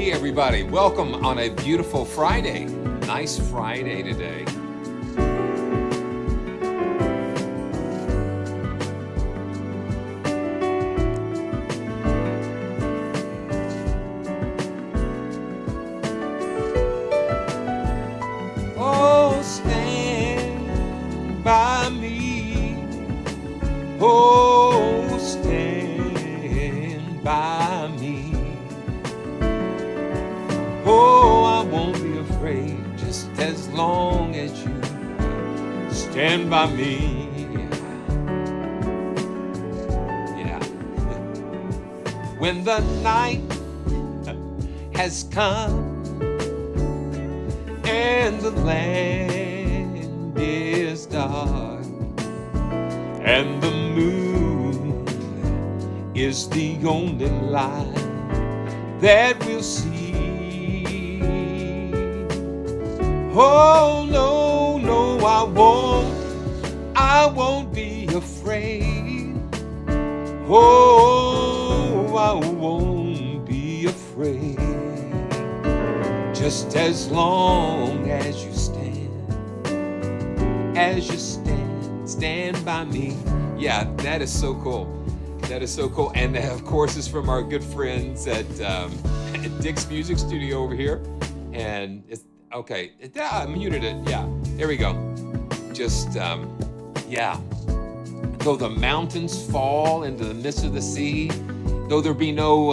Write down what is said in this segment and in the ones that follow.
Hey everybody, welcome on a beautiful Friday. Nice Friday today. Oh, stand by me. Oh, stand by me. Oh, I won't be afraid just as long as you stand by me. Yeah. When the night has come and the land is dark and the moon is the only light that we'll see. Oh, no, no, I won't be afraid. Oh, I won't be afraid. Just as long as you stand by me. Yeah, that is so cool. That is so cool. And that, of course, is from our good friends at Dick's Music Studio over here. And it's, okay, I muted it. Yeah, there we go. Just, yeah. Though the mountains fall into the midst of the sea, though there be no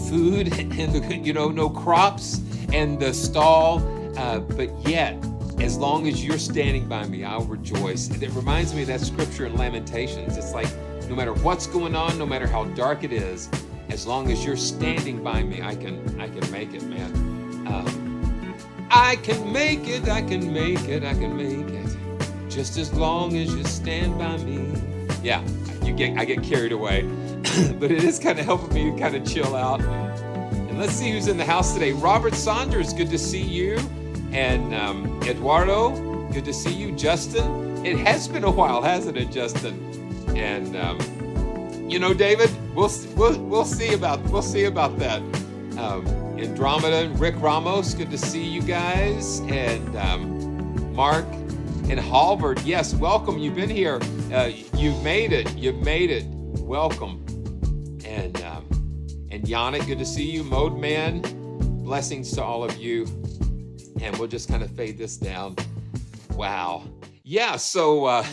food and no crops and the stall, but yet, as long as you're standing by me, I'll rejoice. And it reminds me of that scripture in Lamentations. It's like, no matter what's going on, no matter how dark it is, as long as you're standing by me, I can make it, man. I can make it, I can make it, I can make it. Just as long as you stand by me. Yeah, I get carried away. But it is kind of helping me to kind of chill out. And let's see who's in the house today. Robert Saunders, good to see you. And Eduardo, good to see you. Justin, it has been a while, hasn't it, Justin? And David, we'll see about that. Andromeda, Rick Ramos, good to see you guys. And Mark and Halvard, yes, welcome. You've been here. You've made it. Welcome. And Yannick, good to see you. Mode Man, blessings to all of you. And we'll just kind of fade this down. Wow. Yeah, so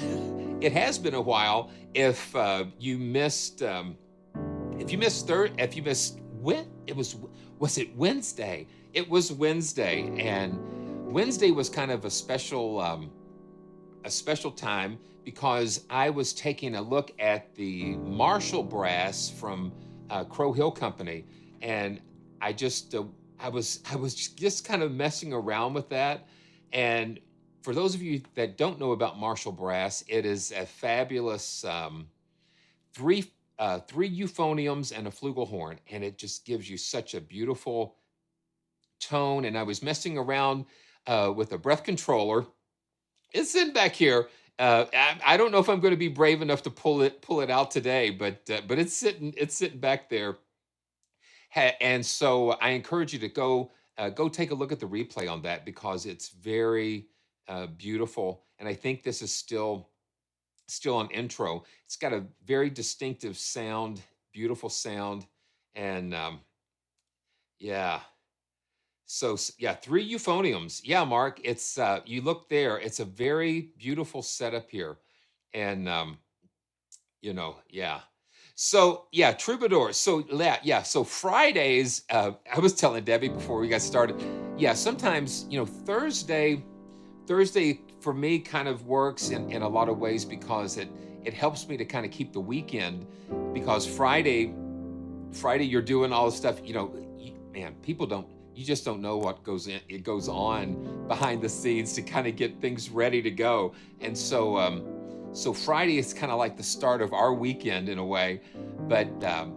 it has been a while. If you missed when was it Wednesday? It was Wednesday, and Wednesday was kind of a special time because I was taking a look at the Marshall brass from Crow Hill Company, and I was just kind of messing around with that. And for those of you that don't know about Marshall brass, it is a fabulous three euphoniums and a flugelhorn, and it just gives you such a beautiful tone. And I was messing around with a breath controller. It's in back here. I don't know if I'm going to be brave enough to pull it out today, but it's sitting back there. And so I encourage you to go take a look at the replay on that because it's very beautiful. And I think this is still an intro. It's got a very distinctive sound, beautiful sound. And yeah. So yeah, 3 euphoniums. Yeah, Mark, it's you look there, it's a very beautiful setup here. And yeah. So yeah, troubadours. So yeah. So Fridays, I was telling Debbie before we got started. Yeah, sometimes Thursday for me kind of works in a lot of ways because it helps me to kind of keep the weekend. Because Friday you're doing all the stuff. Man, you just don't know what goes on behind the scenes to kind of get things ready to go. And so Friday is kind of like the start of our weekend in a way, but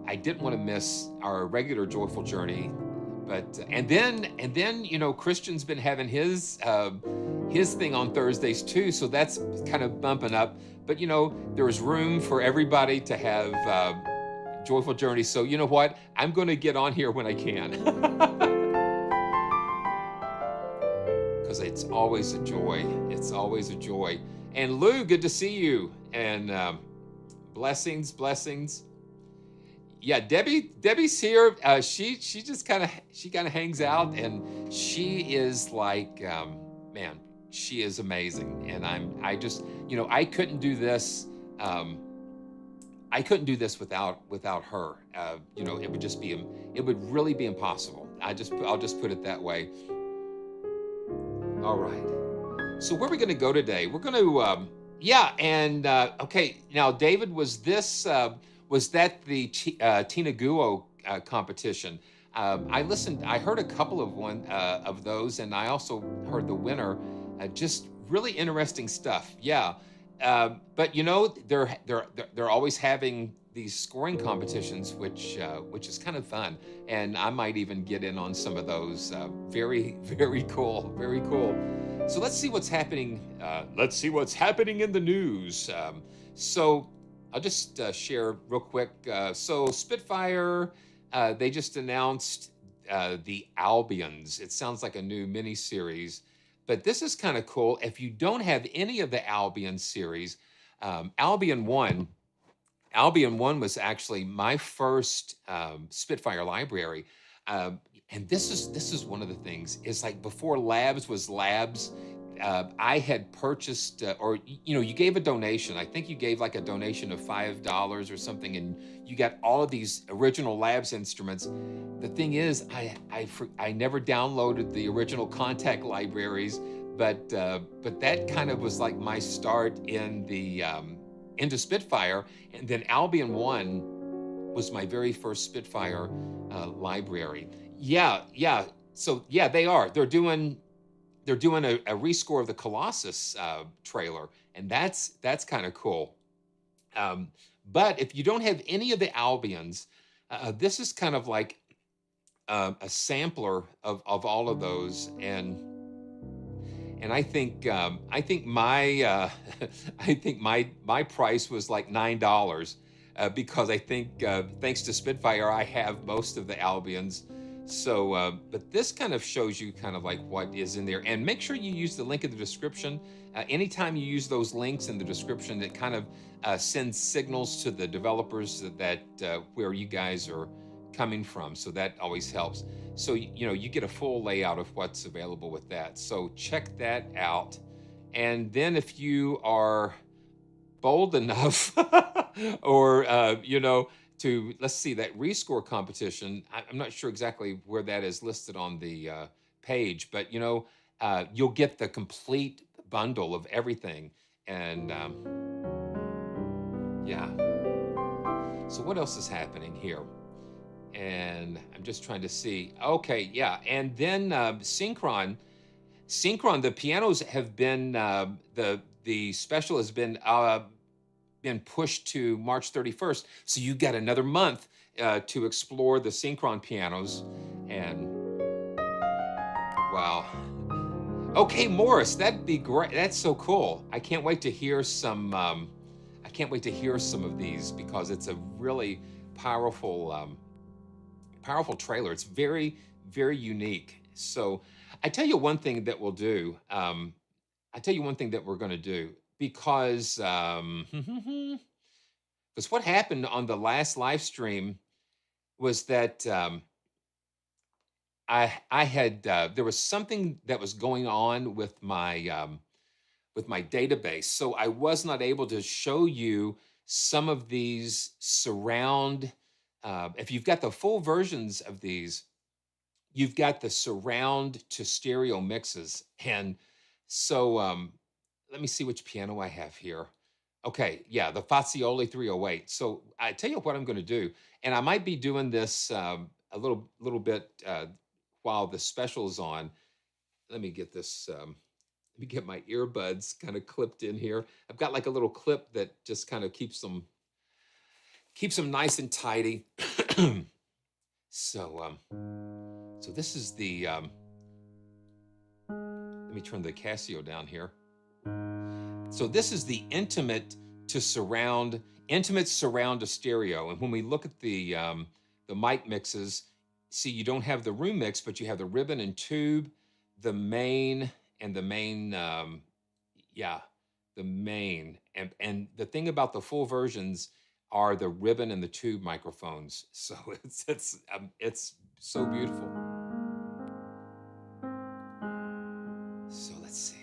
I didn't want to miss our regular Joyful Journey. But and then Christian's been having his thing on Thursdays too, so that's kind of bumping up. But there's room for everybody to have Joyful Journey. So you know what? I'm going to get on here when I can. always a joy. It's always a joy. And Lou, good to see you. And blessings, blessings. Yeah, Debbie's here. She just kind of hangs out, and she is like, man, she is amazing. And I just, I couldn't do this. I couldn't do this without her. It would just be, it would really be impossible. I'll just put it that way. All right. So where are we going to go today? We're going to, okay. Now, David, was that the Tina Guo competition? I heard a couple of those, and I also heard the winner. Just really interesting stuff. Yeah. But they're always having these scoring competitions, which is kind of fun, and I might even get in on some of those. Very, very cool, very cool. So let's see what's happening. Let's see what's happening in the news. So I'll just share real quick. So Spitfire, they just announced the ALBIONs. It sounds like a new mini-series. But this is kind of cool. If you don't have any of the Albion series, Albion 1 was actually my first Spitfire library. And this is one of the things. It's like before Labs was Labs, I had purchased, you gave a donation. I think you gave like a donation of $5 or something, and you got all of these original Labs instruments. The thing is, I never downloaded the original Contact libraries, but that kind of was like my start in the into Spitfire, and then Albion 1 was my very first Spitfire library. Yeah. So yeah, they're doing a rescore of the Colossus trailer, and that's kind of cool. But if you don't have any of the Albions, this is kind of like a sampler of all of those, and I think my my price was like $9 because I think thanks to Spitfire I have most of the Albions. So, but this kind of shows you kind of like what is in there, and make sure you use the link in the description. Anytime you use those links in the description, it kind of sends signals to the developers that where you guys are coming from. So that always helps. So, you get a full layout of what's available with that. So check that out. And then if you are bold enough or, to, let's see, that rescore competition, I'm not sure exactly where that is listed on the page, but, you'll get the complete bundle of everything. And yeah. So what else is happening here? And I'm just trying to see. Okay, yeah. And then Synchron, the pianos have been, the special has been pushed to March 31st. So you got another month to explore the Synchron pianos. And wow. Okay, Morris, that'd be great. That's so cool. I can't wait to hear some. I can't wait to hear some of these because it's a really powerful, powerful trailer. It's very, very unique. So I tell you one thing that we'll do. I tell you one thing that we're going to do because what happened on the last live stream was that I had there was something that was going on with my database, so I was not able to show you some of these surround. If you've got the full versions of these, you've got the surround to stereo mixes, and so let me see which piano I have here. Okay, yeah, the FAZIOLI 308. So I tell you what I'm going to do, and I might be doing this a little bit while the special is on. Let me get this. Let me get my earbuds kind of clipped in here. I've got like a little clip that just kind of keeps them nice and tidy. So this is the. Let me turn the Casio down here. So this is the intimate surround to stereo. And when we look at the mic mixes, see, you don't have the room mix, but you have the ribbon and tube, the main, and the main, yeah, the main. And the thing about the full versions are the ribbon and the tube microphones. So it's so beautiful. So let's see.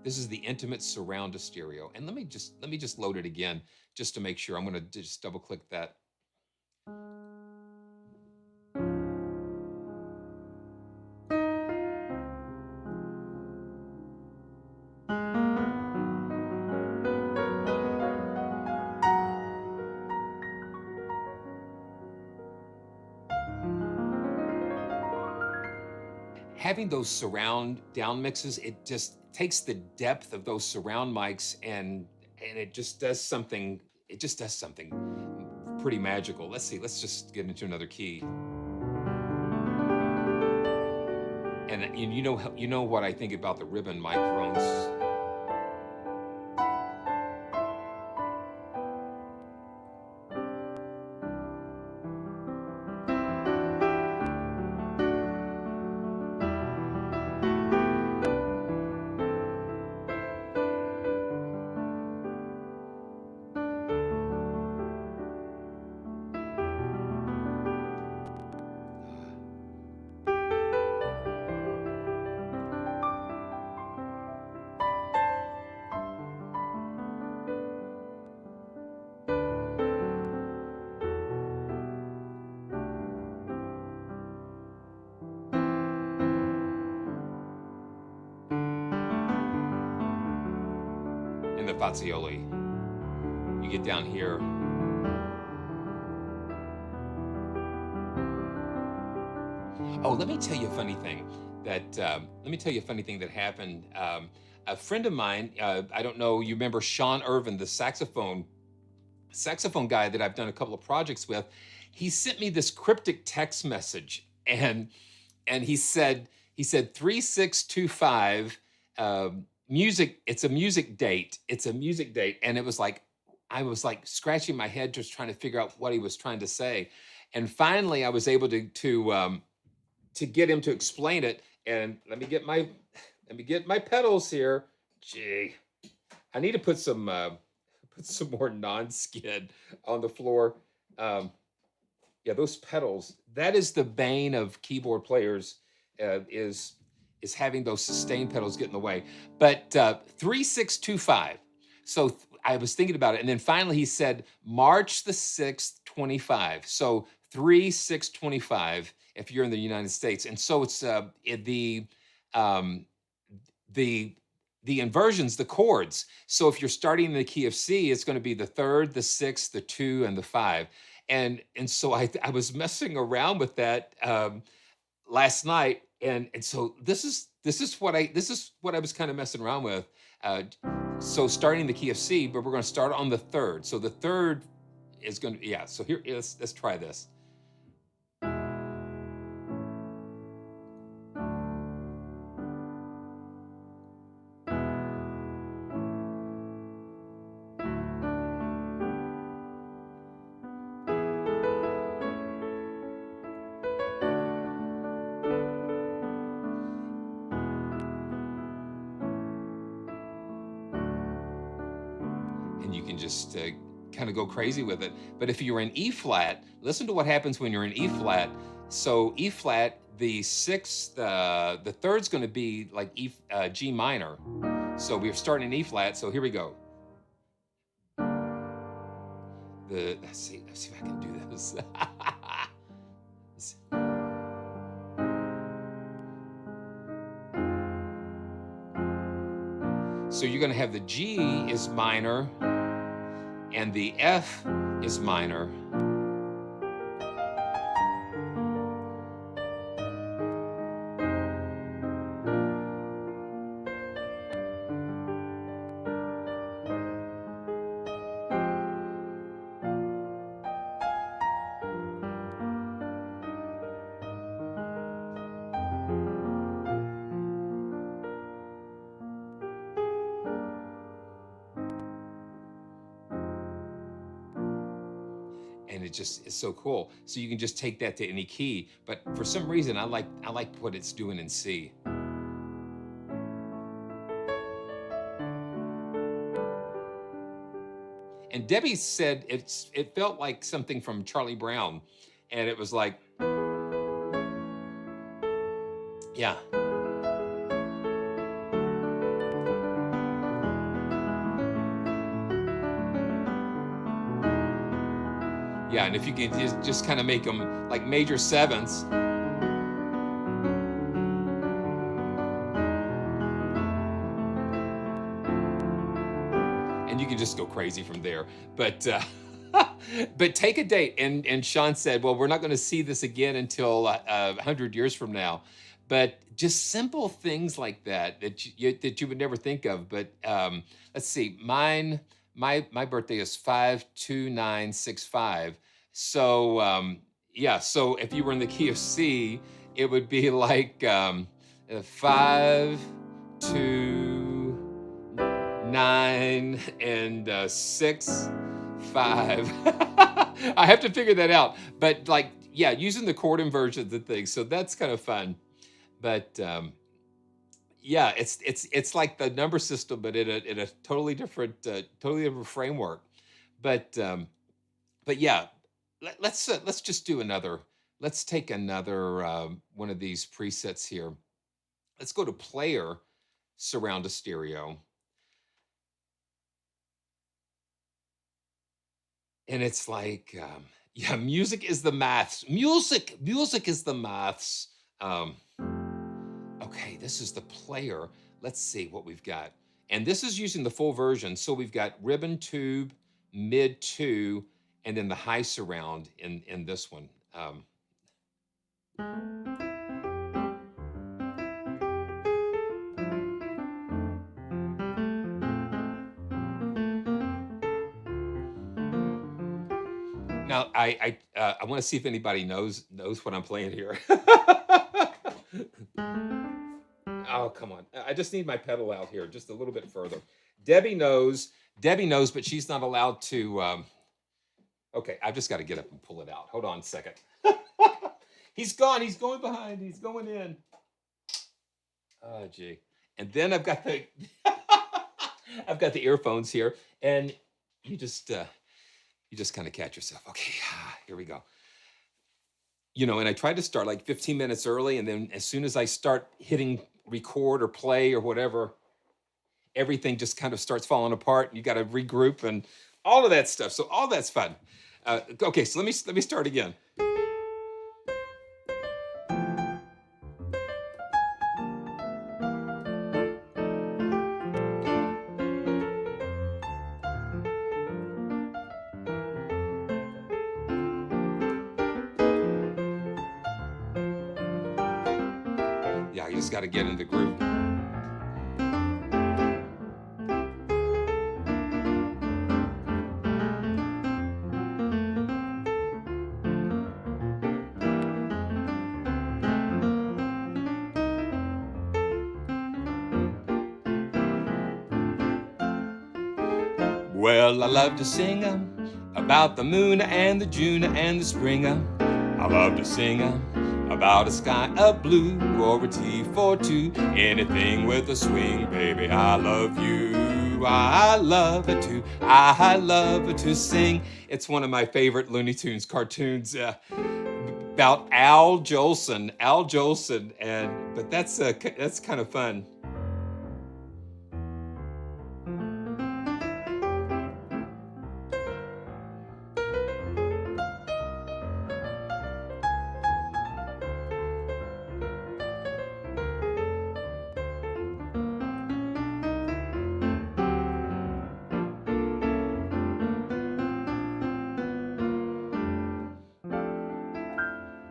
This is the Intimate Surround Stereo. And let me just load it again just to make sure. I'm going to just double click that. Having those surround down mixes, it just takes the depth of those surround mics and it just does something, pretty magical. Let's see, let's just get into another key. And you know what I think about the ribbon microphones. The FAZIOLI. You get down here. Oh, let me tell you a funny thing that happened. A friend of mine, I don't know, you remember Sean Irvin, the saxophone guy that I've done a couple of projects with. He sent me this cryptic text message, and he said 3625. Music, it's a music date. And it was like, I was like scratching my head just trying to figure out what he was trying to say. And finally I was able to get him to explain it. And let me get my pedals here. Gee, I need to put some more non-skid on the floor. Yeah, those pedals, that is the bane of keyboard players, is having those sustain pedals get in the way. But 3625. So I was thinking about it, and then finally he said March the 6th, 25. So 3625 if you're in the United States. And so it's the inversions, the chords. So if you're starting in the key of C, it's going to be the 3rd, the 6th, the 2, and the 5. And so I was messing around with that last night. And so this is what I was kind of messing around with. So starting the key of C, but we're going to start on the 3rd. So the 3rd is going to, yeah. So here, let's try this. And you can just kind of go crazy with it. But if you're in E flat, listen to what happens when you're in E flat. So E flat, the 6th, the 3rd's going to be like G minor. So we're starting in E flat. So here we go. Let's see if I can do this. So you're going to have the G is minor and the F is minor. And it just is so cool. So you can just take that to any key. But for some reason, I like what it's doing in C. And Debbie said it felt like something from Charlie Brown, and it was like, yeah. Yeah, and if you can just kind of make them like major sevenths. And you can just go crazy from there. But but take a date. And Sean said, well, we're not going to see this again until 100 years from now. But just simple things like that that you would never think of. But let's see, my birthday is 52965. So yeah, so if you were in the key of C, it would be like 5, 2, 9, and 6, 5. I have to figure that out. But like, yeah, using the chord inversions and things. So that's kind of fun. But yeah, it's like the number system, but in a totally different framework. But yeah, let's just do another. Let's take another one of these presets here. Let's go to Player, Surround a Stereo. And it's like, yeah, music is the maths. Music is the maths. Okay, this is the Player. Let's see what we've got. And this is using the full version. So we've got ribbon tube, mid 2, and then the high surround in this one. Now I want to see if anybody knows what I'm playing here. Oh, come on. I just need my pedal out here just a little bit further. Debbie knows, but she's not allowed to. Okay, I've just got to get up and pull it out. Hold on a second. He's gone. He's going behind. He's going in. Oh, gee. And then I've got the I've got the earphones here, and you just kind of catch yourself. Okay, here we go. You know, and I tried to start like 15 minutes early, and then as soon as I start hitting record or play or whatever, everything just kind of starts falling apart. You got to regroup and all of that stuff. So all that's fun. Okay, so let me start again. Yeah, you just got to get in the groove. Well, I love to sing about the moon and the June and the spring. I love to sing about a sky of blue or a T for two. Anything with a swing, baby, I love you. I love it too. I love it to sing. It's one of my favorite Looney Tunes cartoons about Al Jolson. But that's kind of fun.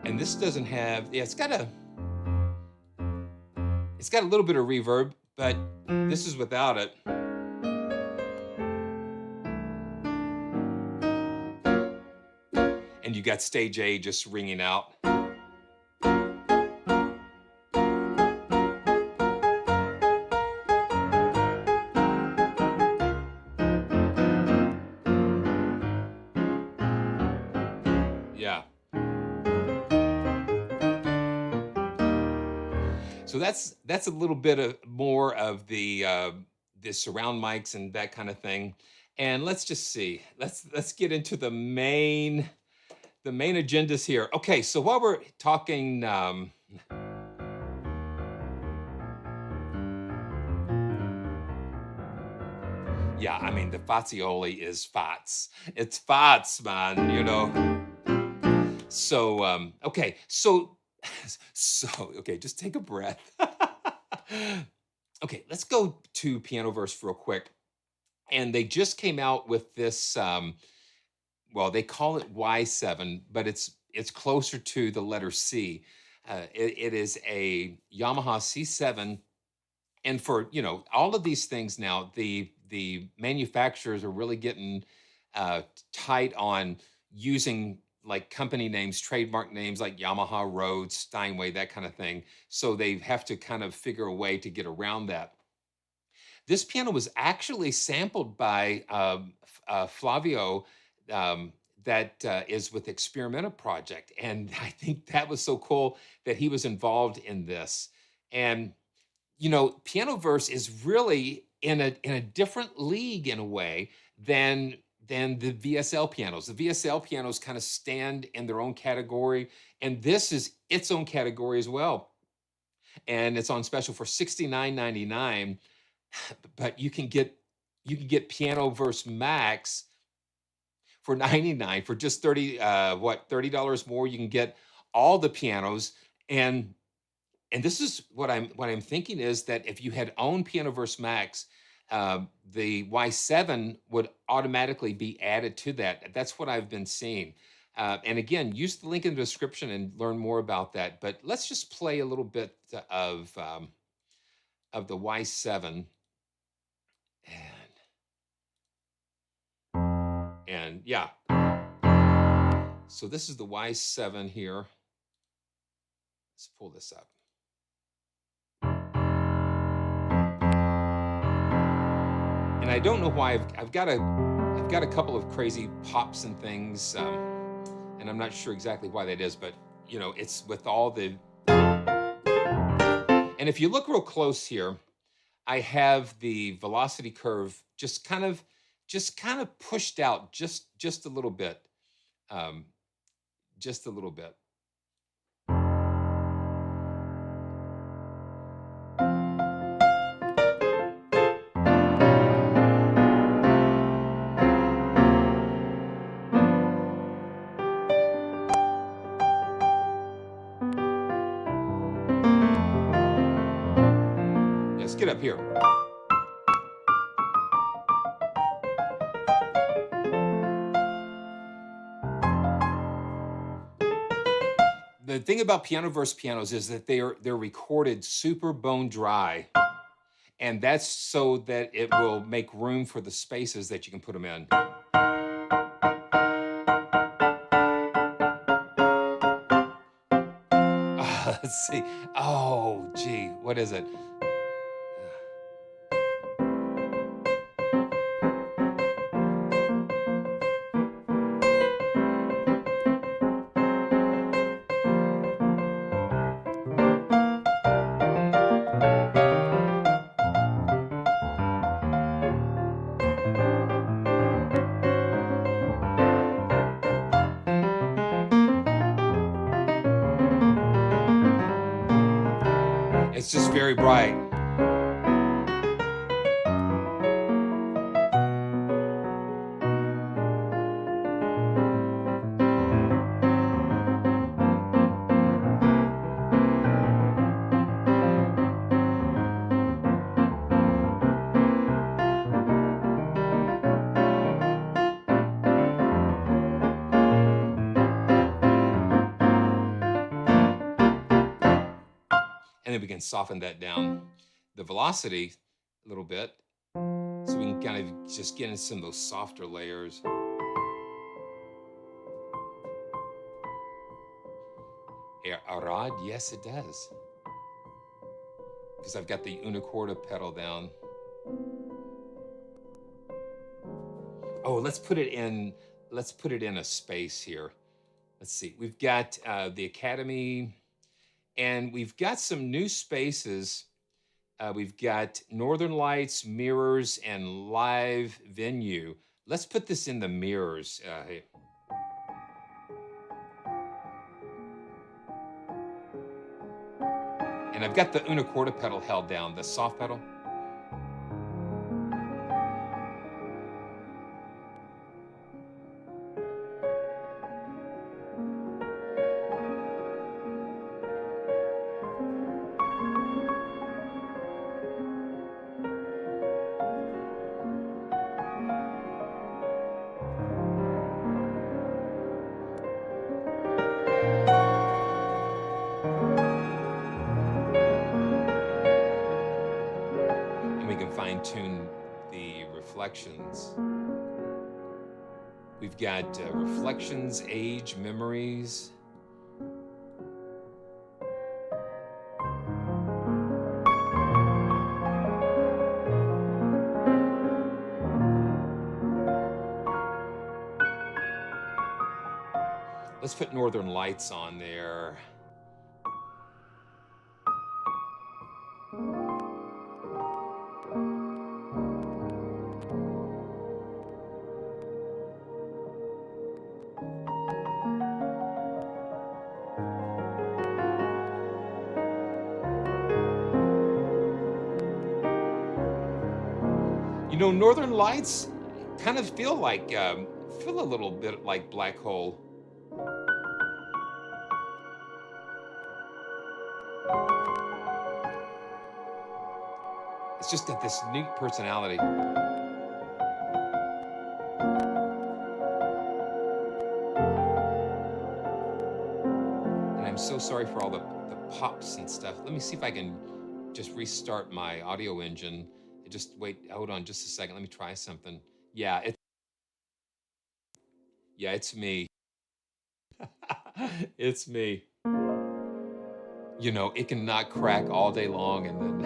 And this doesn't have, yeah, it's got a little bit of reverb, but this is without it. And you got stage A just ringing out. Yeah. So that's a little bit more of the surround mics and that kind of thing. And let's just see. Let's get into the main agendas here. Okay, so while we're talking, yeah, I mean the Fazioli is Fats. It's Fats, man. You know. So okay, so okay, just take a breath. Okay, let's go to Pianoverse real quick. And they just came out with this. Well, they call it Y7, but it's closer to the letter C. It is a Yamaha C7, and for all of these things now, the manufacturers are really getting uh, tight on using like company names, trademark names like Yamaha, Rhodes, Steinway, that kind of thing. So they have to kind of figure a way to get around that. This piano was actually sampled by Flavio, um, that is with Experimenta Project, and I think that was so cool that he was involved in this. And Pianoverse is really in a different league in a way than the VSL pianos. The VSL pianos kind of stand in their own category, and this is its own category as well. And it's on special for $69.99, but you can get Pianoverse Max for 99 for just 30 $30 more. You can get all the pianos. And this is what I'm thinking is that if you had owned Pianoverse Max, the Y7 would automatically be added to that. That's what I've been seeing. And again, use the link in the description and learn more about that. But let's just play a little bit of the Y7. And yeah, so this is the Y7 here. Let's pull this up. And I don't know why I've got a couple of crazy pops and things, and I'm not sure exactly why that is, but it's with all the. And if you look real close here, I have the velocity curve just kind of pushed out just a little bit, just a little bit. Let's get up here. The thing about Pianoverse pianos is that they're recorded super bone dry, and that's so that it will make room for the spaces that you can put them in. Let's see. Oh, gee, what is it? It's just very bright. And then we can soften that down, the velocity a little bit, so we can kind of just get into some of those softer layers. Arad, yes it does. Because I've got the unicorda pedal down. Oh, let's put it in a space here. Let's see. We've got the Academy, and we've got some new spaces. We've got Northern Lights, Mirrors, and Live Venue. Let's put this in the mirrors. And I've got the una corda pedal held down, the soft pedal. Fine-tune the reflections. We've got reflections, age, memories. Let's put Northern Lights on there. You know, Northern Lights kind of feel like, feel a little bit like Black Hole. It's just got this neat personality. And I'm so sorry for all the pops and stuff. Let me see if I can just restart my audio engine. Just wait, hold on just a second. Let me try something. Yeah, it's me. It's me. You know, it can not crack all day long and then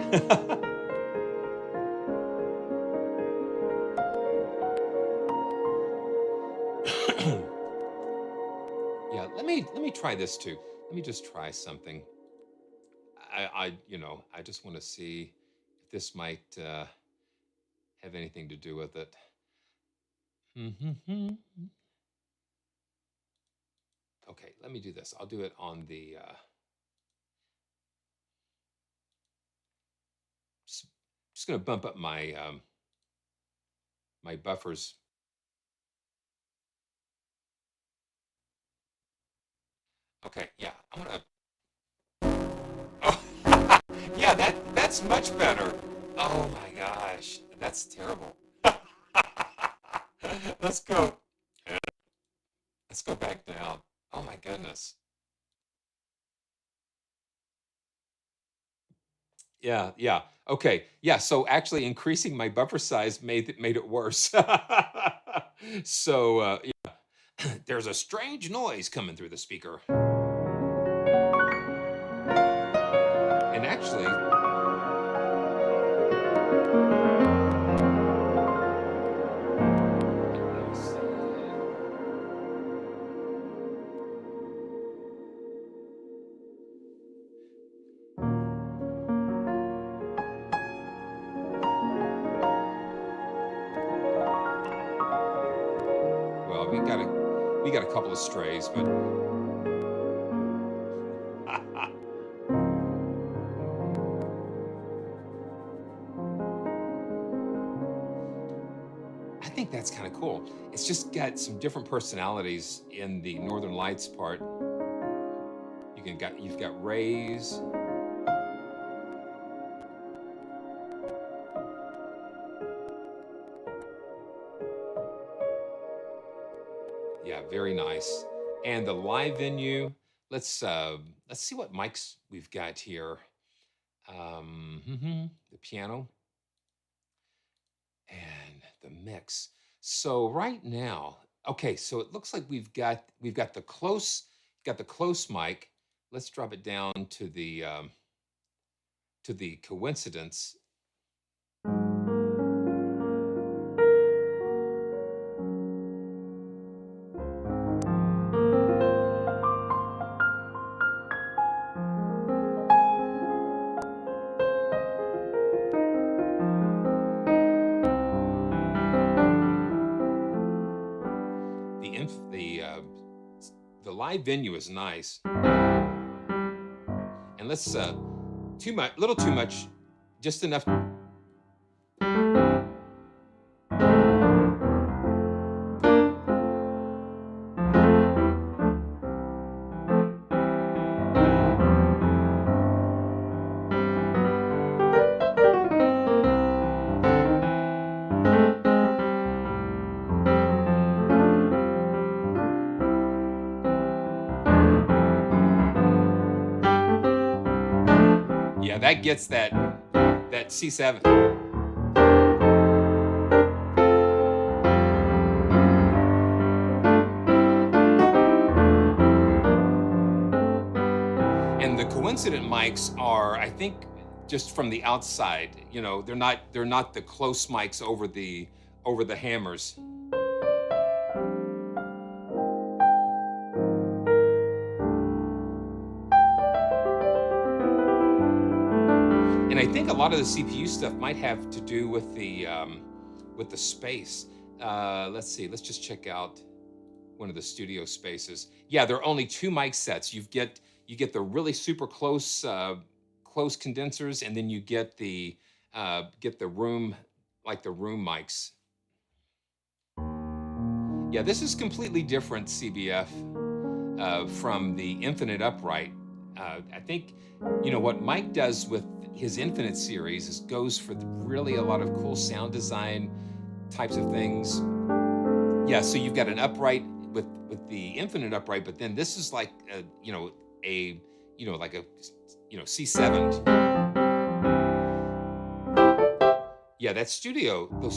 yeah, let me try this too. Let me just try something. I just want to see if this might have anything to do with it. Okay, let me do this. I'll do it on the just going to bump up my my buffers. Okay, yeah, I'm gonna. Oh, yeah, that's much better. Oh my gosh, that's terrible. Let's go. Let's go back down. Oh my goodness. Yeah, yeah. Okay, yeah. So actually, increasing my buffer size made it worse. So yeah, there's a strange noise coming through the speaker, and actually. We got a couple of strays, but I think that's kind of cool. It's just got some different personalities in the Northern Lights part. You've got rays. Yeah, very nice. And the live venue. Let's see what mics we've got here. The piano and the mix. So right now, okay, so it looks like we've got the close mic. Let's drop it down to the coincidence. the live venue is nice. And let's little too much, just enough. Yeah, that gets that C7. And the coincident mics are, I think, just from the outside. You know, they're not the close mics over the hammers. And I think a lot of the CPU stuff might have to do with the space. Let's see. Let's just check out one of the studio spaces. Yeah, there are only 2 mic sets. You get the really super close condensers, and then you get the room, like the room mics. Yeah, this is completely different CBF from the Infinite Upright. I think, you know, what Mike does with his Infinite series is goes for really a lot of cool sound design types of things. Yeah, so you've got an upright with the Infinite Upright, but then this is like like a C7. Yeah, those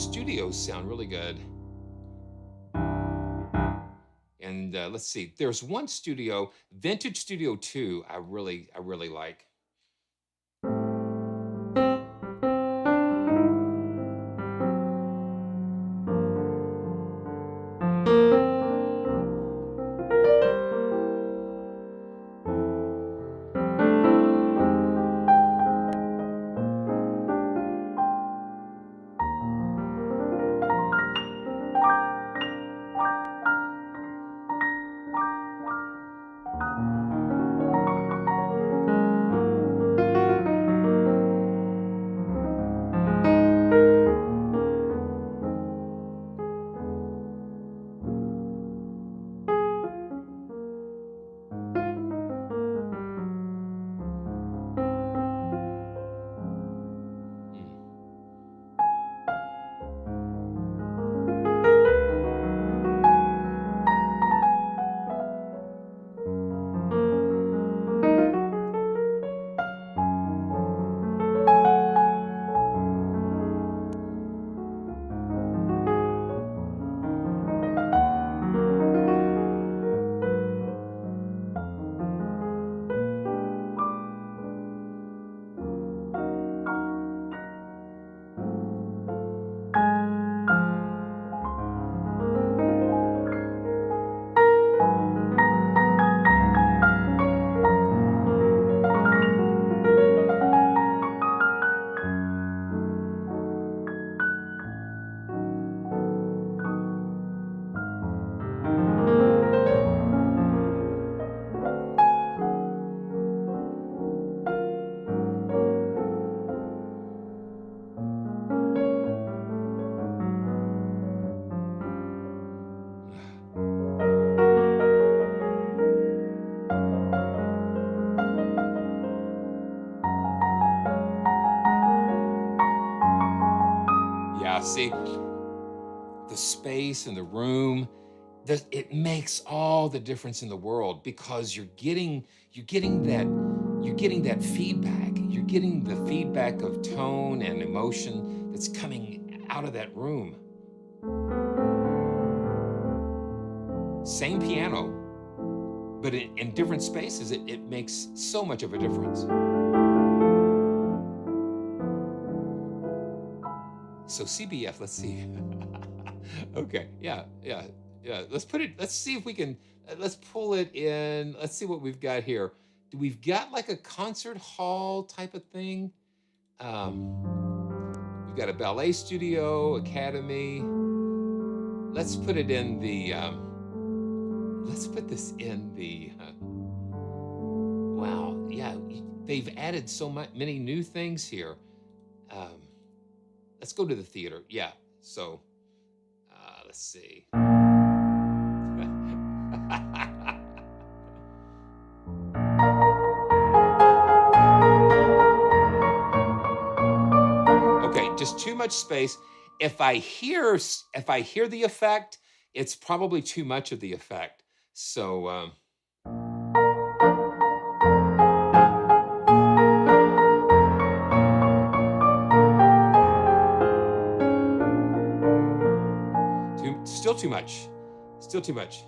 studios sound really good. And let's see, there's one studio, Vintage Studio 2, I really like. Yeah, see, the space and the room, it makes all the difference in the world, because you're getting that feedback. You're getting the feedback of tone and emotion that's coming out of that room. Same piano, but in different spaces, it makes so much of a difference. So CBF, let's see. Okay, yeah. Let's see if we can, let's pull it in. Let's see what we've got here. We've got like a concert hall type of thing. We've got a ballet studio, academy. Let's put it in the let's put this in the, wow, yeah, they've added so many new things here. Um, let's go to the theater. Yeah, so let's see. Okay, just too much space. If I hear the effect, it's probably too much of the effect. So still too much. Still too much.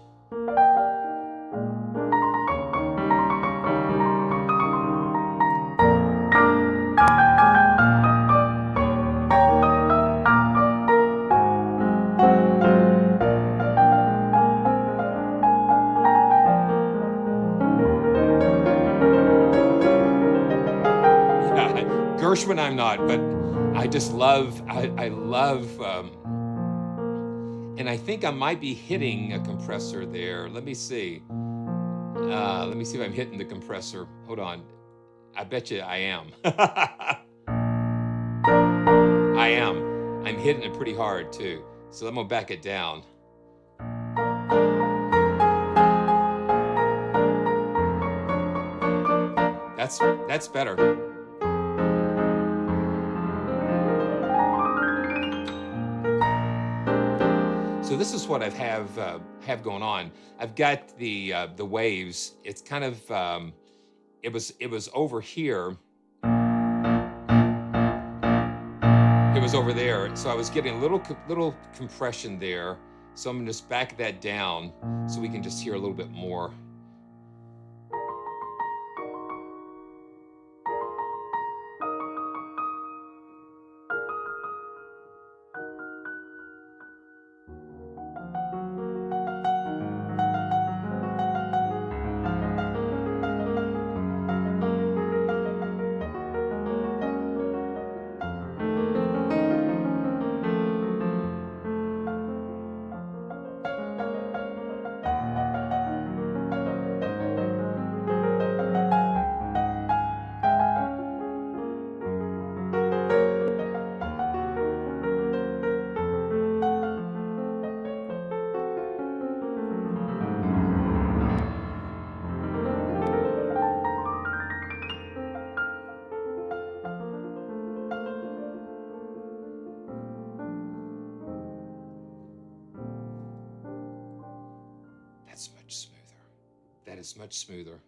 Gershwin, I'm not, but I just love, I love, and I think I might be hitting a compressor there. Let me see. Let me see if I'm hitting the compressor. Hold on. I bet you I am. I am. I'm hitting it pretty hard too. So I'm gonna back it down. That's better. So this is what I have going on. I've got the waves. It's kind of it was over here. It was over there. So I was getting a little compression there. So I'm gonna just back that down so we can just hear a little bit more. That's much smoother. That is much smoother.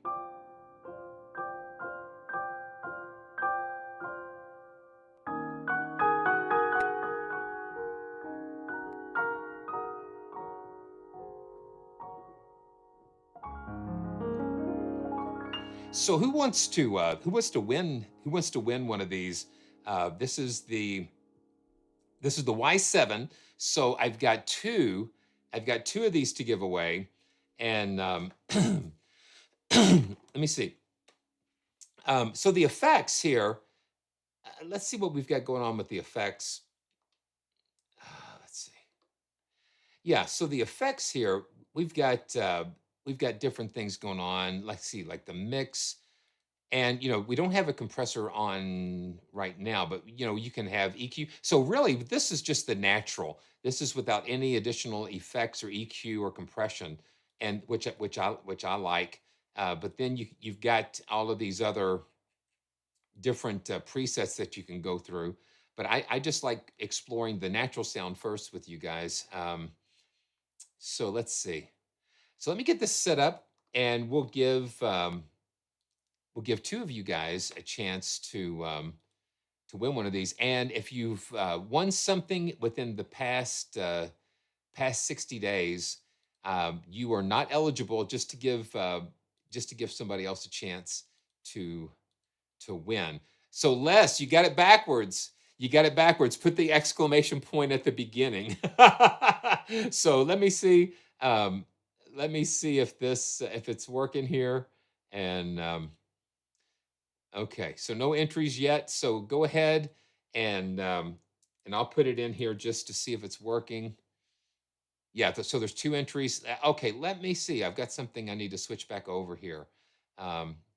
So who wants to win one of these? This is the Y7. So I've got two of these to give away, and let me see. So the effects here. Let's see what we've got going on with the effects. Let's see. Yeah. So the effects here, we've got different things going on. Let's see, like the mix. And we don't have a compressor on right now, but you can have EQ. So really, this is just the natural. This is without any additional effects or EQ or compression, and which I like. But then you've got all of these other different presets that you can go through. But I just like exploring the natural sound first with you guys. So let's see. So let me get this set up, and we'll give two of you guys a chance to win one of these. And if you've won something within the past 60 days, you are not eligible, just to give somebody else a chance to win. So Les, you got it backwards. You got it backwards. Put the exclamation point at the beginning. So let me see. Let me see if it's working here. And okay, so no entries yet. So go ahead and I'll put it in here just to see if it's working. Yeah, so there's 2 entries. Okay, let me see. I've got something I need to switch back over here.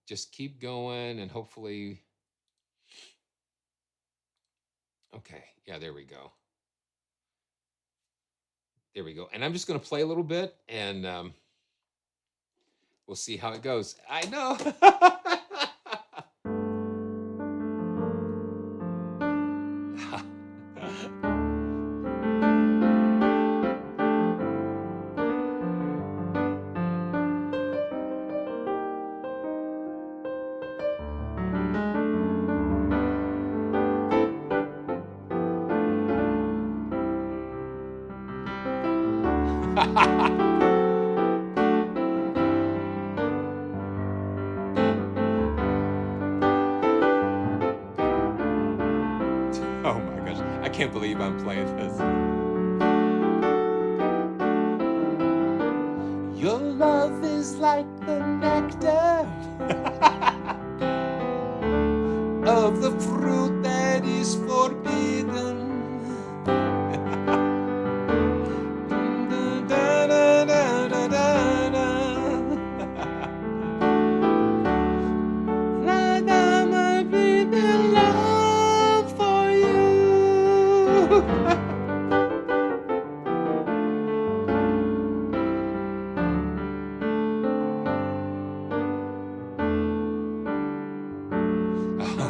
Just keep going and hopefully. Okay, yeah, there we go. There we go. And I'm just going to play a little bit and we'll see how it goes. I know. Oh my gosh, I can't believe I'm playing this. Your love is like the nectar of the fruit that is forbidden.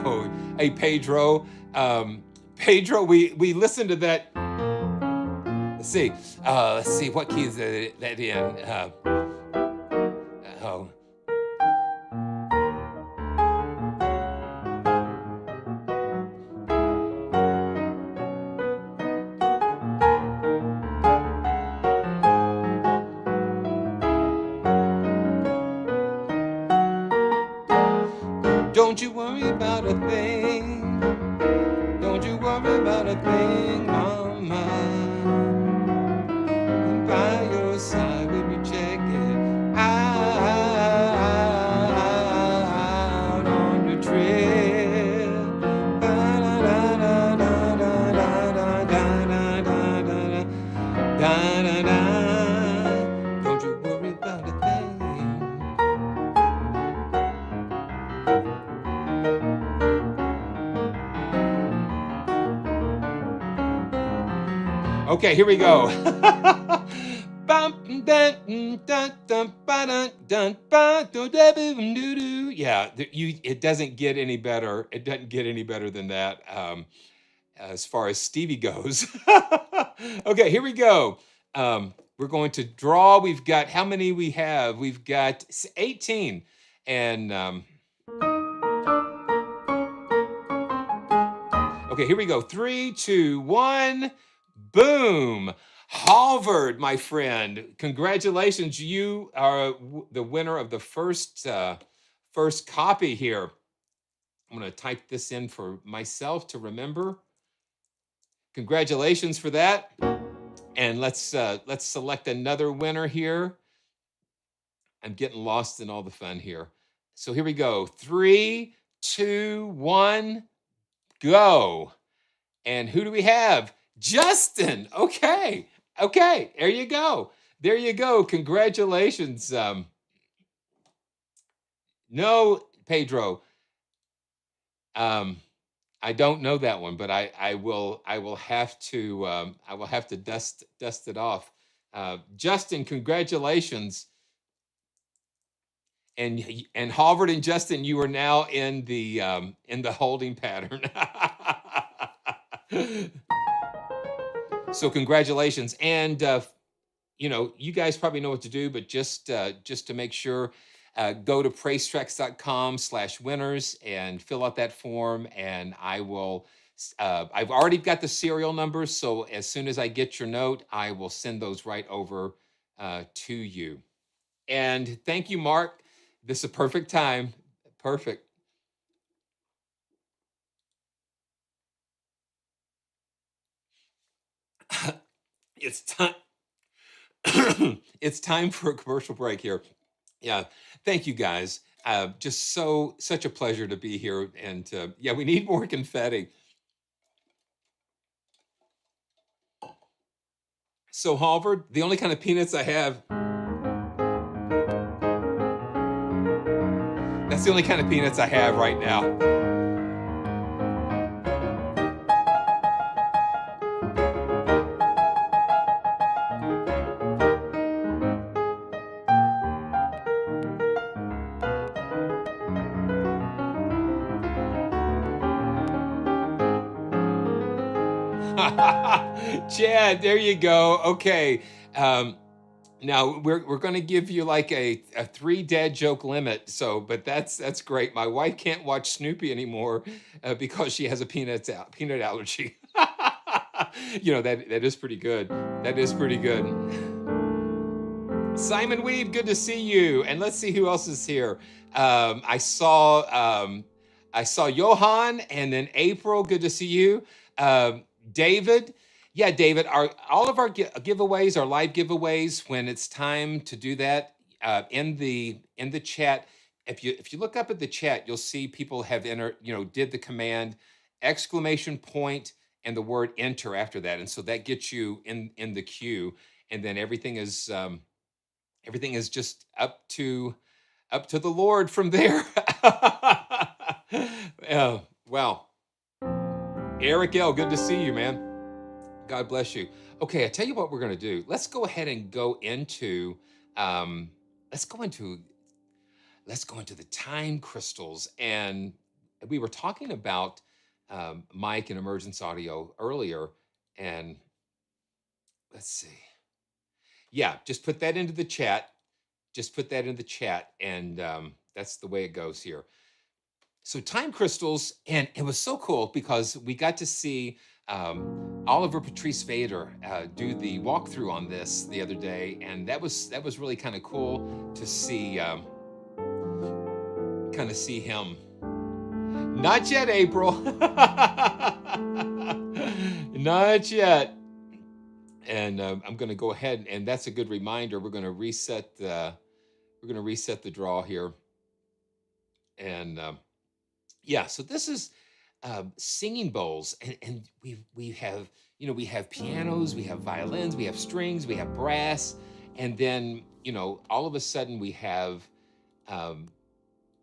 Oh, hey Pedro, Pedro, we listened to that. Let's see, what key is that in? Oh. Don't you worry about a thing. Don't you worry about a thing, mama. I'm by your side when you check it out on your trip. Don't you worry about a thing. Okay, here we go. Yeah, it doesn't get any better. It doesn't get any better than that as far as Stevie goes. Okay, here we go. We're going to draw. We've got, how many we have? We've got 18. And okay, here we go. 3, 2, 1. Boom. Harvard, my friend. Congratulations. You are the winner of the first copy here. I'm going to type this in for myself to remember. Congratulations for that. And let's select another winner here. I'm getting lost in all the fun here. So here we go. 3, 2, 1, go. And who do we have? Justin. Okay. Okay. There you go. There you go. Congratulations. No, Pedro. I don't know that one, but I will have to dust it off. Justin, congratulations. And Harvard and Justin, you are now in the holding pattern. So congratulations. And you guys probably know what to do, but just to make sure, go to praisetracks.com/winners and fill out that form, and I will. I've already got the serial numbers, so as soon as I get your note, I will send those right over to you. And thank you, Mark. This is a perfect time. Perfect. It's time. It's time for a commercial break here. Yeah, thank you guys. Just such a pleasure to be here. And yeah, we need more confetti. So Halvard, the only kind of peanuts I have, that's the only kind of peanuts I have right now. Chad, there you go. Okay. Now we're going to give you like a 3 dad joke limit. So, but that's great. My wife can't watch Snoopy anymore because she has a peanut allergy. You know, that is pretty good. That is pretty good. Simon Weed, good to see you. And let's see who else is here. I saw Johan and then April. Good to see you. David. Yeah, David, all of our giveaways, our live giveaways, when it's time to do that, in the chat, if you look up at the chat, you'll see people have did the command exclamation point and the word enter after that. And so that gets you in the queue. And then everything is just up to the Lord from there. Wow. Eric L, good to see you, man. God bless you. Okay, I tell you what we're going to do. Let's go ahead and go into let's go into the time crystals. And we were talking about mic and emergence audio earlier, and let's see. Yeah, just put that into the chat. Just put that in the chat, and that's the way it goes here. So time crystals, and it was so cool because we got to see Oliver Patrice Vader do the walkthrough on this the other day, and that was really kind of cool to see him. Not yet, April. Not yet. And I'm going to go ahead, and that's a good reminder. We're going to reset the draw here, and yeah. So this is singing bowls, and we have pianos, we have violins, we have strings, we have brass, and then all of a sudden we have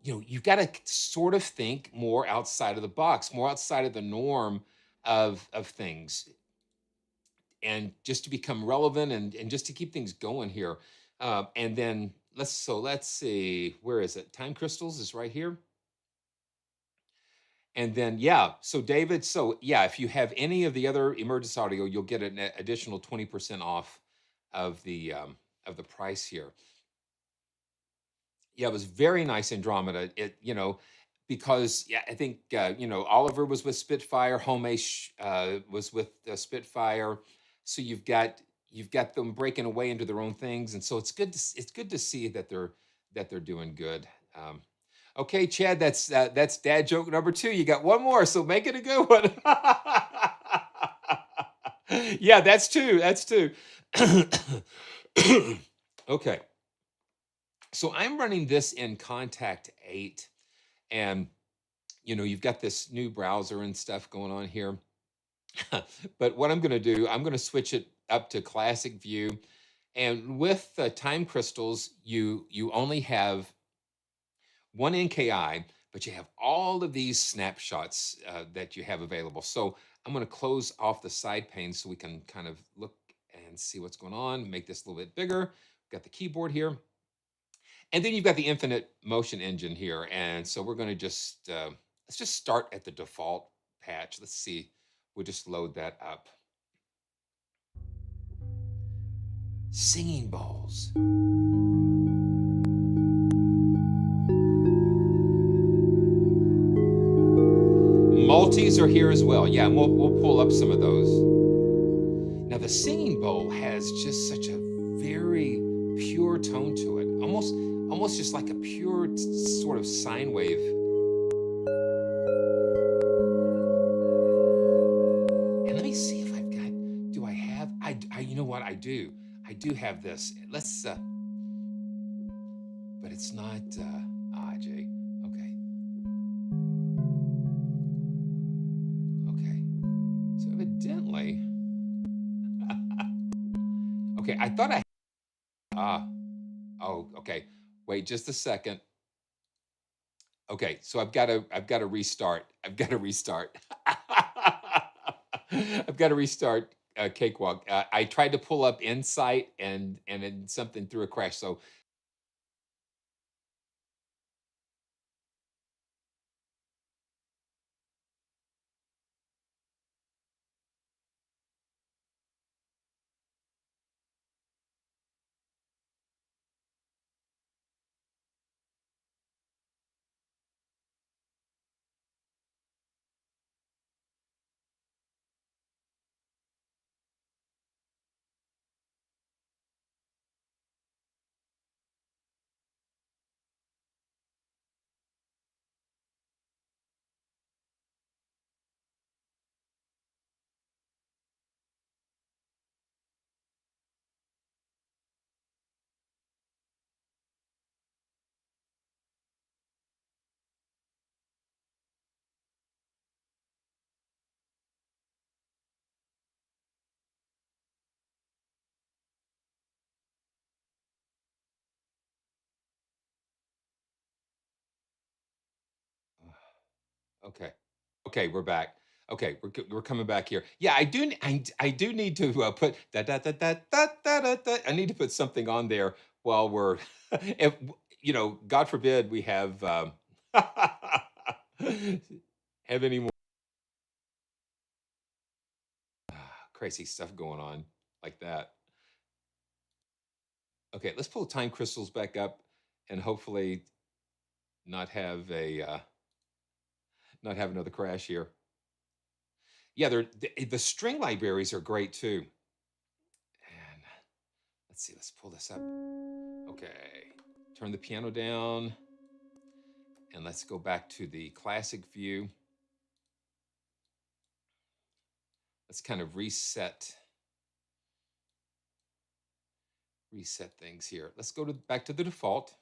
you've got to sort of think more outside of the box, more outside of the norm of things, and just to become relevant and just to keep things going here. And then let's see, where is it? Time crystals is right here. And then, yeah, so David, if you have any of the other Emergence audio, you'll get an additional 20% off of the price here. Yeah, it was very nice, Andromeda. Because I think Oliver was with Spitfire, Homesh was with Spitfire, so you've got them breaking away into their own things, and so it's good to see that they're doing good. Okay, Chad, that's dad joke number 2. You got one more, so make it a good one. Yeah, that's 2. That's 2. Okay. So I'm running this in Contact 8, and you've got this new browser and stuff going on here. But what I'm going to do, I'm going to switch it up to Classic View, and with time crystals, you only have 1 NKI, but you have all of these snapshots that you have available. So I'm going to close off the side pane so we can kind of look and see what's going on. Make this a little bit bigger. Got the keyboard here. And then you've got the infinite motion engine here. And so we're going to just, let's just start at the default patch. Let's see. We'll just load that up. Singing bowls. Multis are here as well. Yeah, and we'll pull up some of those. Now the singing bowl has just such a very pure tone to it. Almost just like a pure sort of sine wave. And let me see if I've got, do I have, you know what, I do have this. Let's, but it's not, Jay. Okay. So evidently, Okay, I thought I oh, okay. Wait just a second. Okay, so I've got to restart. I've got to restart. I've got to restart Cakewalk. I tried to pull up Insight and then something threw a crash. So okay. Okay, we're back. Okay, we're coming back here. Yeah, I do need to put da da da da da da da da. I need to put something on there while we're if God forbid we have have any more crazy stuff going on like that. Okay, let's pull time crystals back up and hopefully not have a not have another crash here. Yeah, the string libraries are great too. And let's see, let's pull this up. Okay, turn the piano down and let's go back to the classic view. Let's kind of reset things here. Let's go back to the default.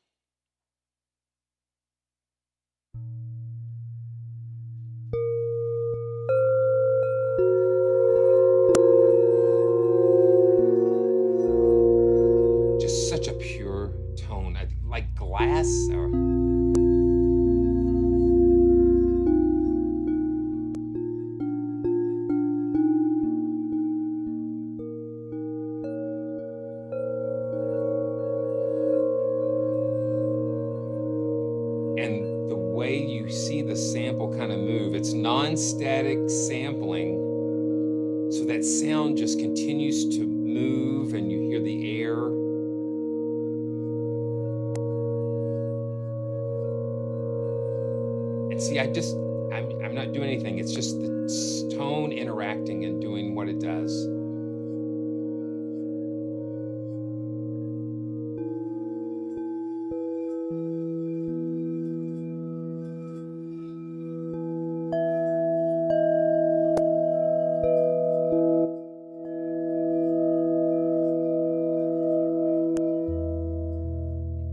Just such a pure tone, like glass or and the way you see the sample kind of move, it's non-static sampling. So that sound just continues to move and you hear the air. And see, I'm not doing anything. It's just the tone interacting and doing what it does.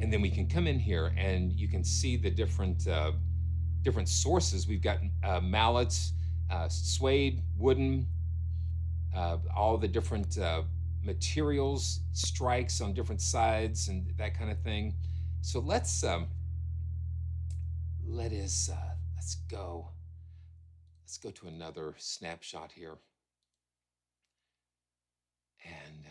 And then we can come in here and you can see the different sources. We've got mallets, suede, wooden, all the different materials, strikes on different sides and that kind of thing. So let's go to another snapshot here. And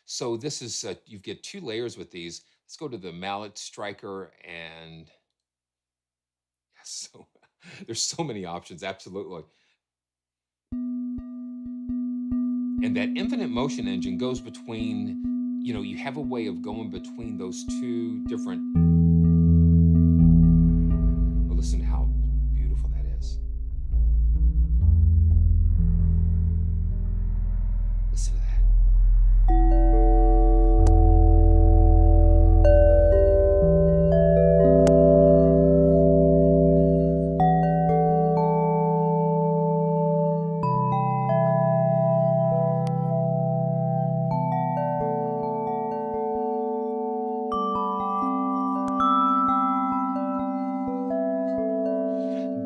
so this is, you get two layers with these. Let's go to the mallet striker and so there's so many options, absolutely. And that infinite motion engine goes between, you have a way of going between those two different. Well, listen to how beautiful that is. Listen to that.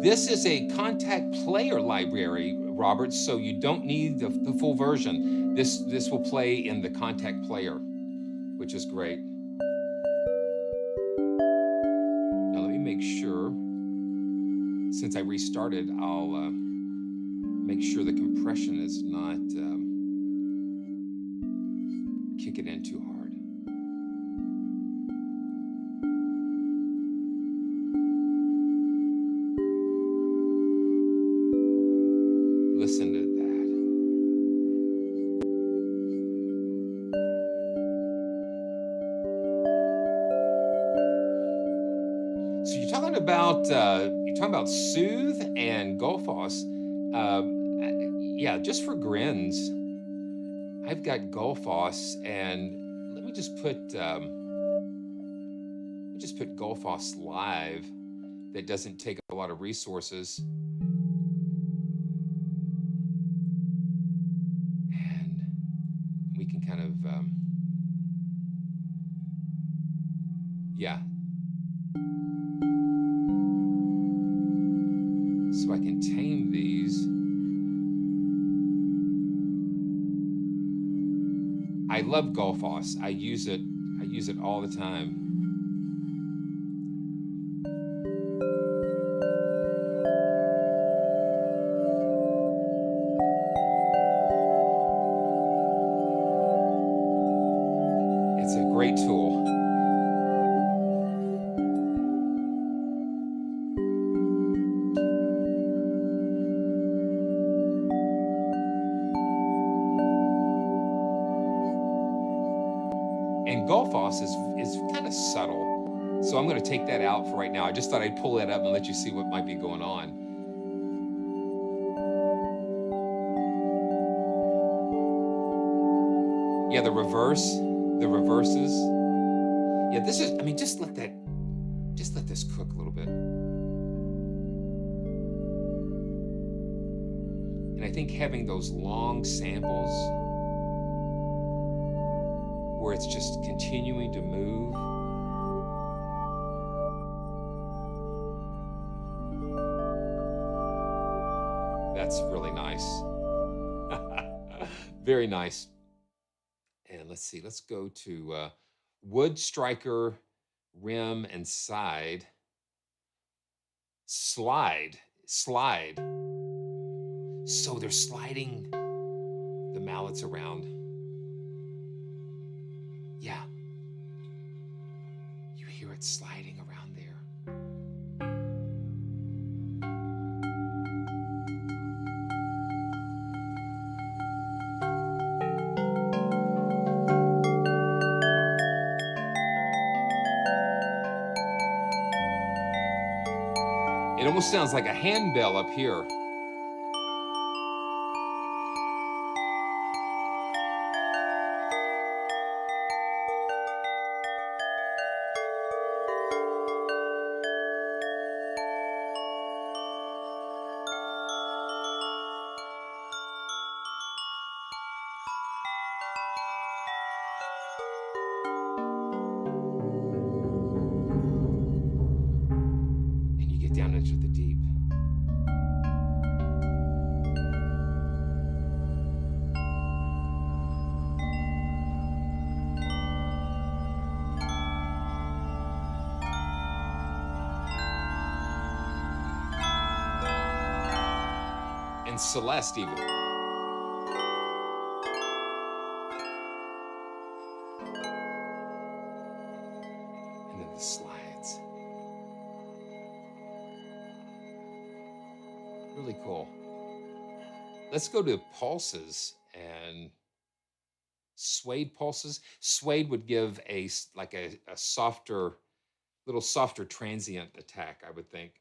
This is a contact player library, Robert, so you don't need the full version. This will play in the contact player, which is great. Now let me make sure, since I restarted, I'll make sure the compression is not kicking in too hard. Listen to that. So you're talking about Soothe and Gullfoss. Yeah, just for grins, I've got Gullfoss, and let me just put Gullfoss Live. That doesn't take a lot of resources. And we can kind of, yeah. So I can tame these. I love Gullfoss. I use it all the time. It's a great tool. And Gullfoss is kind of subtle. So I'm going to take that out for right now. I just thought I'd pull that up and let you see what might be going on. Yeah, the reverses. Yeah, this is, I mean, just let this cook a little bit. And I think having those long samples where it's just continuing to move. That's really nice. Very nice. And let's see, let's go to Wood, Striker, Rim, and Side. Slide. So they're sliding the mallets around. Yeah. You hear it sliding around there. It almost sounds like a handbell up here. Down into the deep. And Celeste even. And then the slides. Really cool. Let's go to pulses and suede pulses. Suede would give a softer, little softer transient attack, I would think.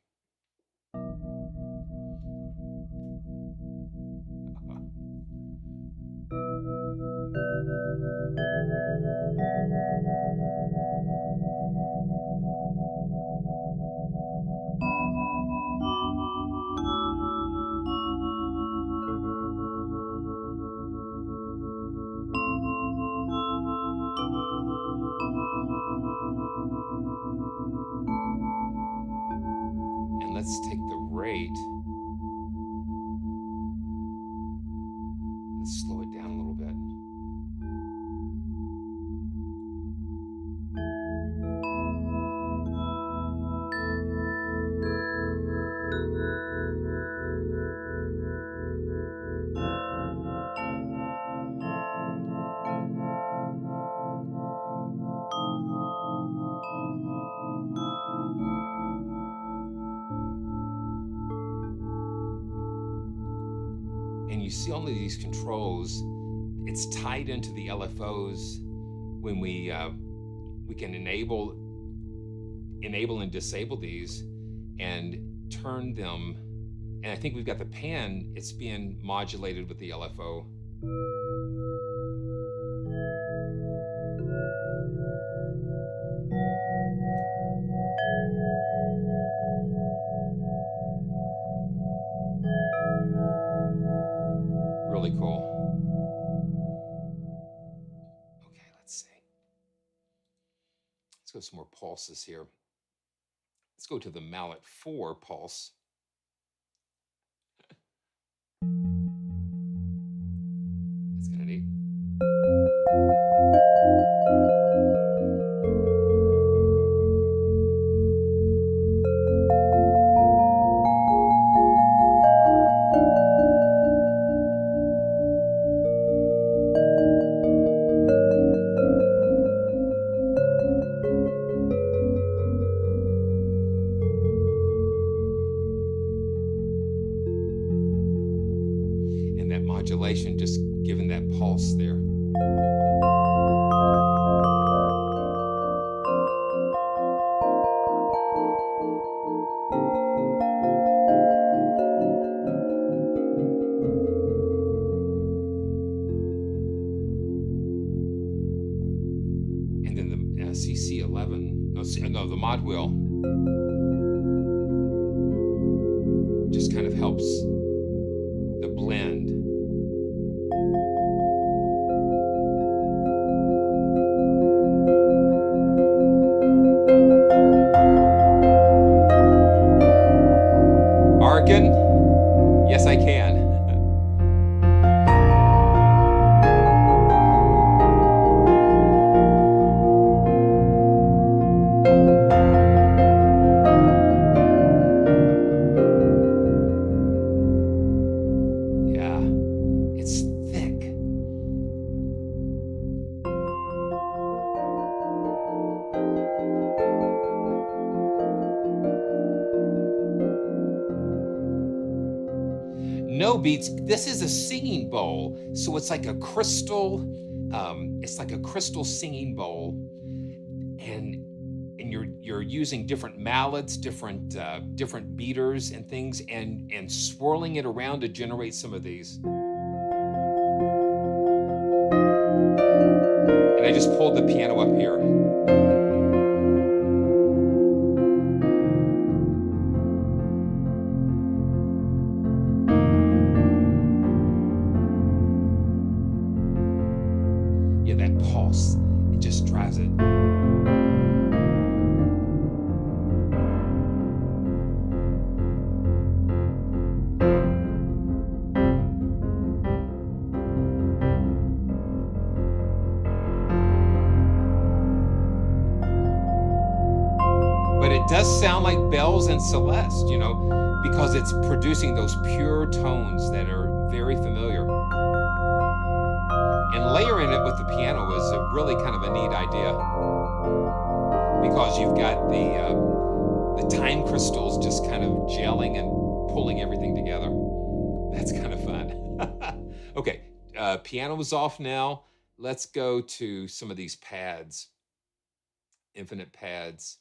And let's take the rate. Let's slow it down a little bit. you see all of these controls, it's tied into the LFOs when we can enable and disable these and turn them. And I think we've got the pan, it's being modulated with the LFO. Really cool. Okay, let's see. Let's go some more pulses here. Let's go to the mallet 4 pulse. That's kind of neat. Modulation, just giving that pulse there. And then the CC11, no, the mod wheel just kind of helps the blend. Yes, I can. Yeah, it's thick. No beats. This is a singing bowl, so it's like a crystal. It's like a crystal singing bowl, and you're using different mallets, different beaters and things, and swirling it around to generate some of these. And I just pulled the piano up here. That pulse, it just drives it. But it does sound like bells and Celeste, you know, because it's producing those pure tones that are very familiar. And layering it with the piano is a really kind of a neat idea, because you've got the time crystals just kind of gelling and pulling everything together. That's kind of fun. Okay, piano is off now. Let's go to some of these pads, infinite pads.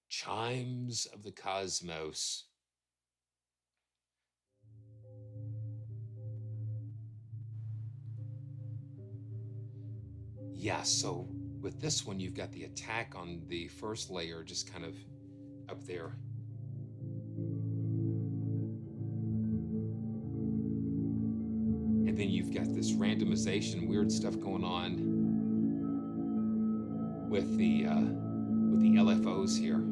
Chimes of the Cosmos. Yeah, so with this one, you've got the attack on the first layer just kind of up there. And then you've got this randomization, weird stuff going on with the LFOs here.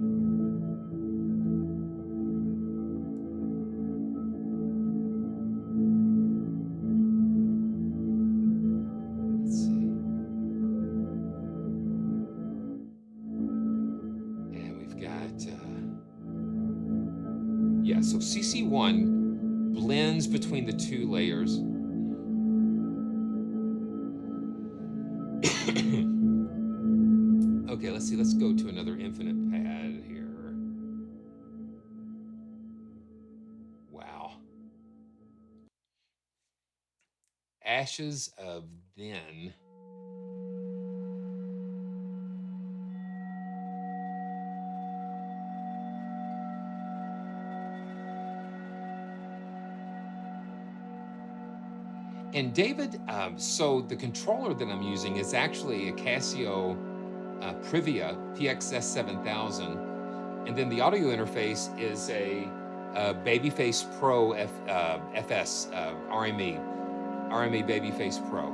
Yeah, so CC1 blends between the two layers. Okay, let's see. Let's go to another infinite pad here. Wow. Ashes of Then. And David, so the controller that I'm using is actually a Casio Privia PXS 7000, and then the audio interface is a Babyface Pro FS RME Babyface Pro.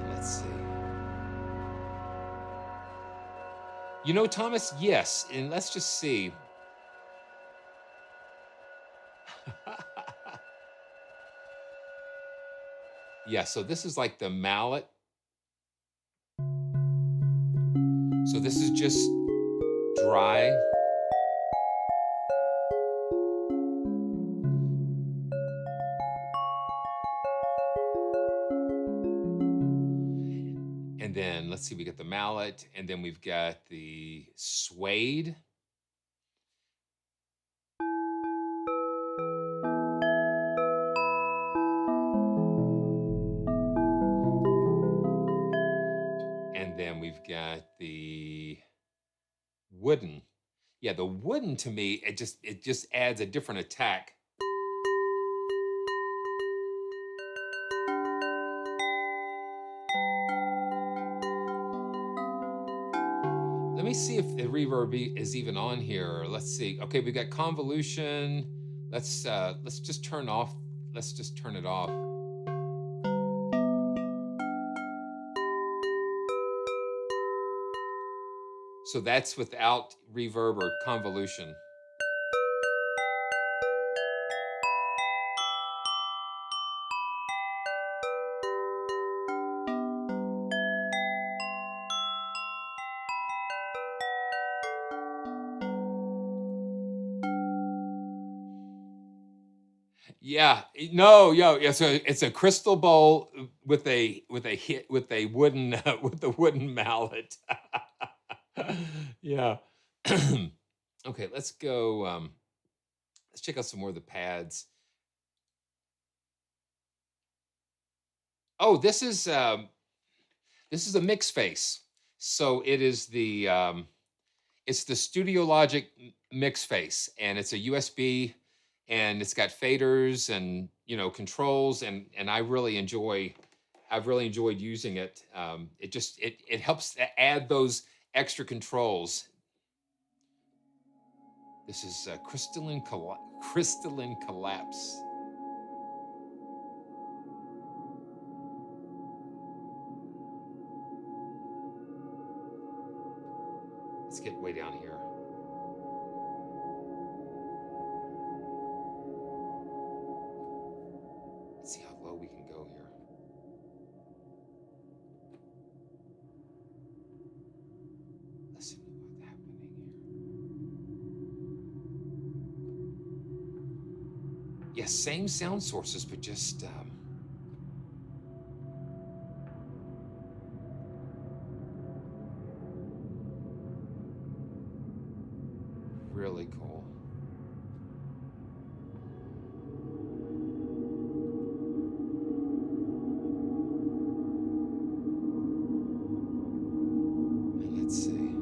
Let's see. You know, Thomas, yes, and let's just see. Yeah, so this is like the mallet. So this is just dry. And then let's see, we got the mallet, and then we've got the suede. And then we've got the wooden. Yeah, the wooden to me, it just adds a different attack. Let me see if the reverb is even on here. Let's see. Okay, we got convolution. Let's just turn off. Let's just turn it off. So that's without reverb or convolution. Yeah, no, yo, yeah. So it's a crystal bowl with a wooden with the wooden mallet. Yeah. Okay, let's go. Let's check out some more of the pads. Oh, this is a mix face. So it is it's the Studio Logic mix face, and it's a USB, and it's got faders and controls, and I've really enjoyed using it. It helps to add those extra controls. This is crystalline collapse. Let's get way down here. Let's see how low we can go here. Let's see what's happening here. Yes, same sound sources, but just really cool. And let's see.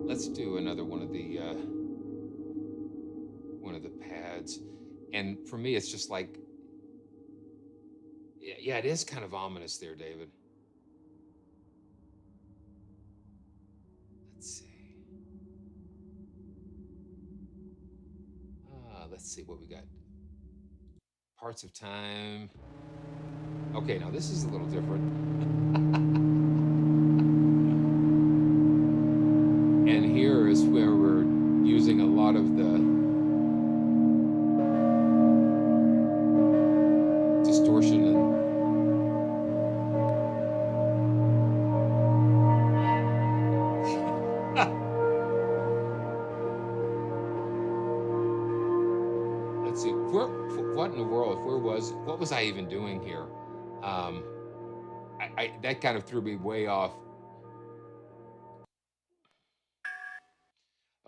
Let's do another one of the pads. And for me, it's just like, yeah, it is kind of ominous there, David. Let's see. Let's see what we got. Parts of Time. Okay, now this is a little different. And here is where we're using a lot of the distortion and let's see, what in the world? What was I even doing here? That kind of threw me way off.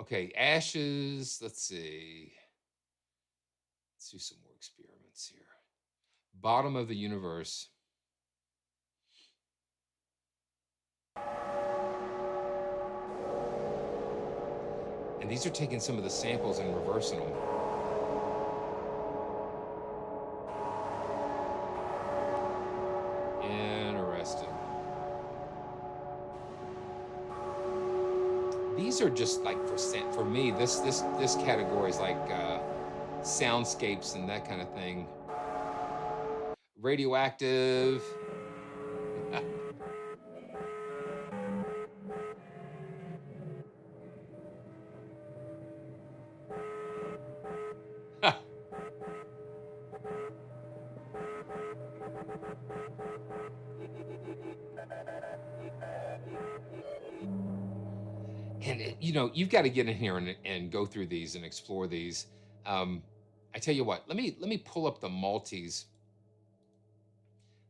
Okay, ashes. Let's see. Let's do some more experiments here. Bottom of the universe. And these are taking some of the samples and reversing them. Interesting. These are just like for me, this category is like soundscapes and that kind of thing. Radioactive. And you know, you've got to get in here and go through these and explore these. I tell you what, let me pull up the multis.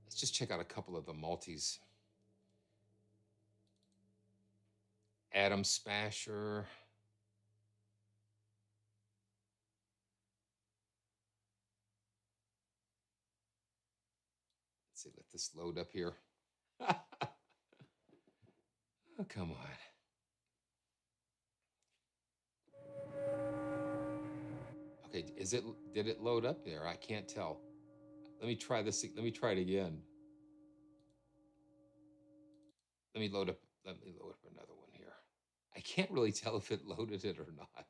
Let's just check out a couple of the multis. Atom Smasher. Let's see, let this load up here. Oh, come on. Okay, did it load up there? I can't tell. Let me try this. Let me try it again. Let me load up another one here. I can't really tell if it loaded it or not.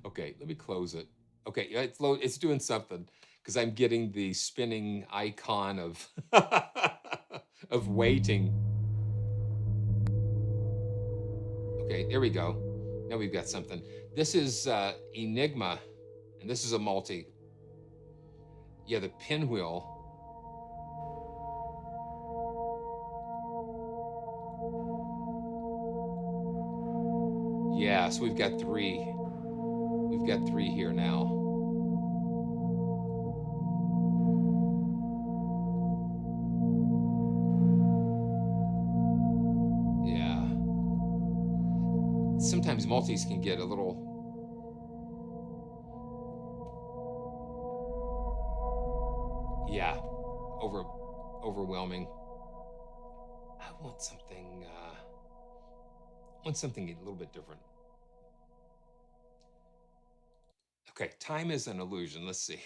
Okay, let me close it. Okay, it's doing something because I'm getting the spinning icon of of waiting. Okay, there we go. Now we've got something. This is Enigma, and this is a multi. Yeah, the pinwheel. Yeah, so we've got three. We've got three here now. Yeah. Sometimes multis can get a little. Yeah, overwhelming. I want something. Want something a little bit different. Okay, time is an illusion. Let's see.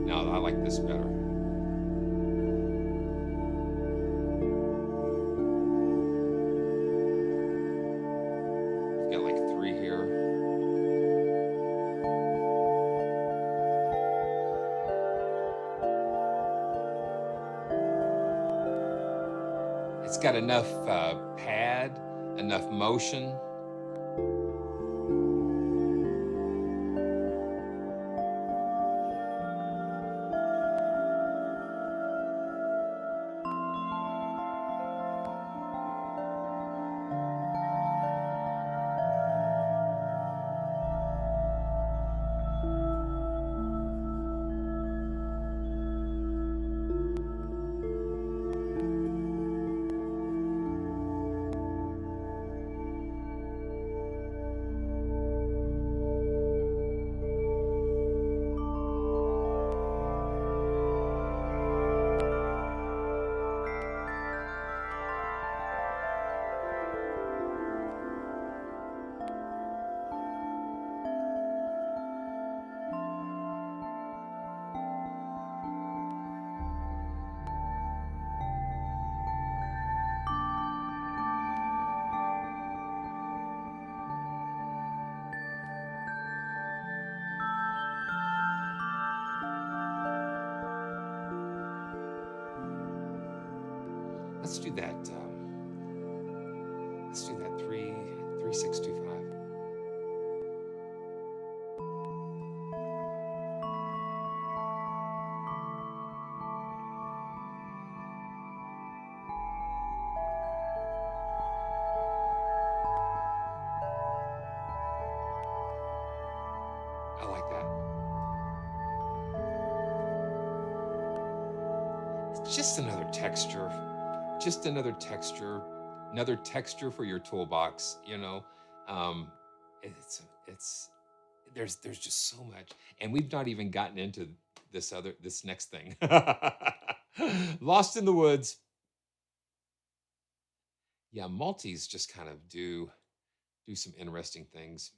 No, I like this better. We've got like three here. It's got enough pad, enough motion. Let's do that. Let's do that 3625. I like that. just another texture, another texture for your toolbox. You know, um, it's there's just so much, and we've not even gotten into this next thing. Lost in the Woods. Yeah, multis just kind of do some interesting things.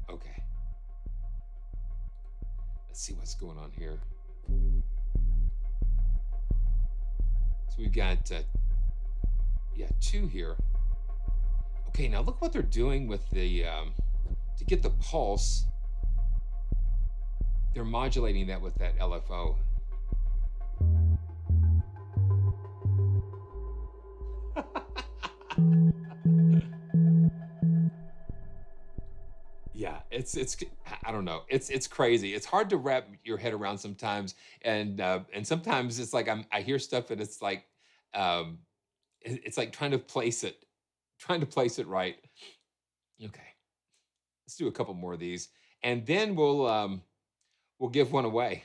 Okay, let's see what's going on here. So we've got yeah, 2 here. Okay, now look what they're doing with the to get the pulse. They're modulating that with that LFO. Yeah, it's I don't know. It's crazy. It's hard to wrap your head around sometimes, and sometimes it's like I hear stuff and it's like um, it's like trying to place it right. Okay, let's do a couple more of these, and then we'll give one away.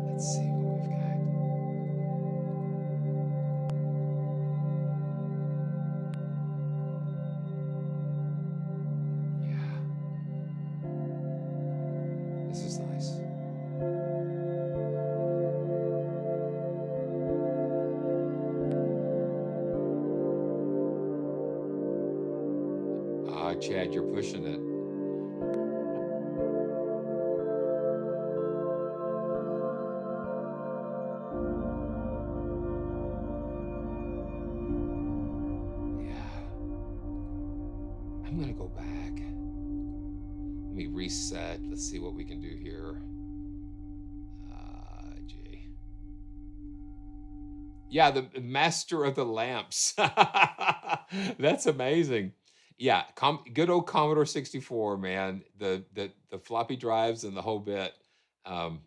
Let's see what we've got. Yeah, this is nice. Ah, Chad, you're pushing it. Yeah, I'm gonna go back. Let me reset. Let's see what we can do here. G. Yeah, the master of the lamps. That's amazing. Yeah, good old Commodore 64, man. The floppy drives and the whole bit. Um,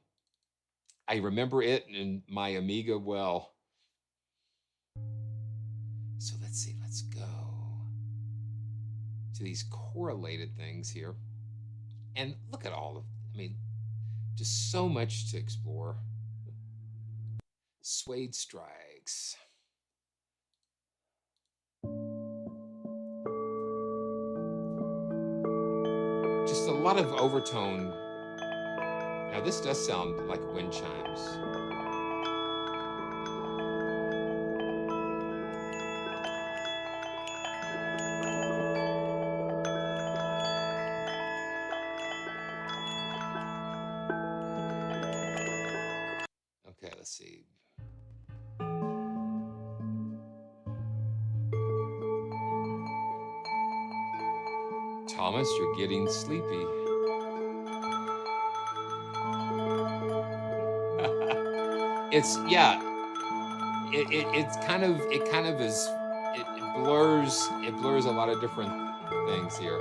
I remember it in my Amiga well. So let's see. Let's go to these correlated things here, and look at all of. I mean, just so much to explore. Suede strikes. Just a lot of overtone. Now this does sound like wind chimes. Okay, let's see. Thomas, you're getting sleepy. It's yeah. It's kind of is it blurs a lot of different things here.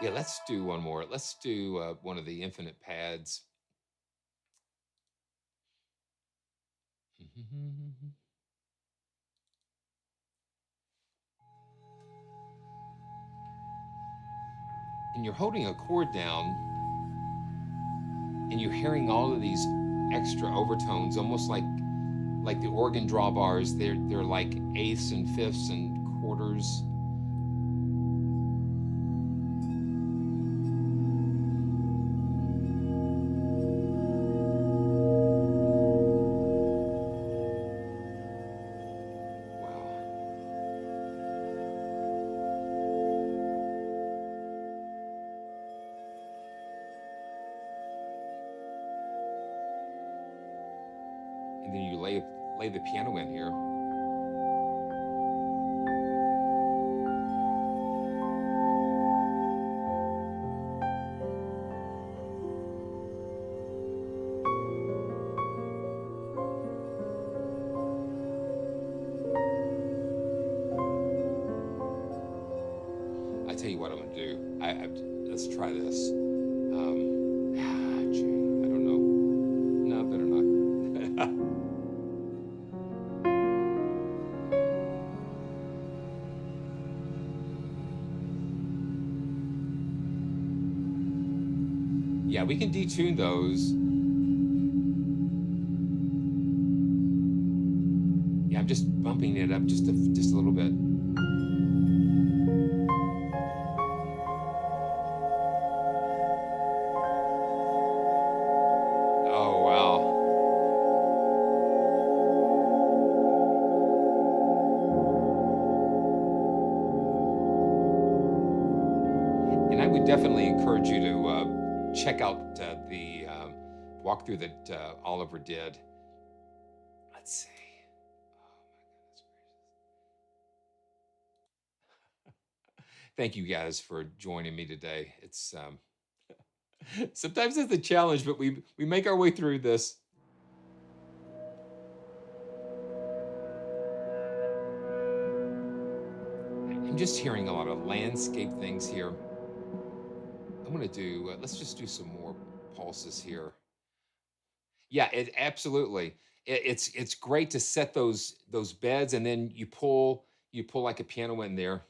Yeah, let's do one more. Let's do one of the infinite pads. And you're holding a chord down and you're hearing all of these extra overtones, almost like the organ drawbars. They're like eighths and fifths and quarters. And then you lay the piano in here. I tell you what I'm gonna do. Let's try this. Gee, I don't know. No, better not. Yeah, we can detune those. Yeah, I'm just bumping it up just a little bit. Oh, wow. And I would definitely encourage you to check out the walkthrough that Oliver did. Let's see. Thank you guys for joining me today. It's sometimes it's a challenge, but we make our way through this. I'm just hearing a lot of landscape things here. I'm gonna do. Let's just do some more pulses here. Yeah, it absolutely. It's great to set those beds, and then you pull like a piano in there.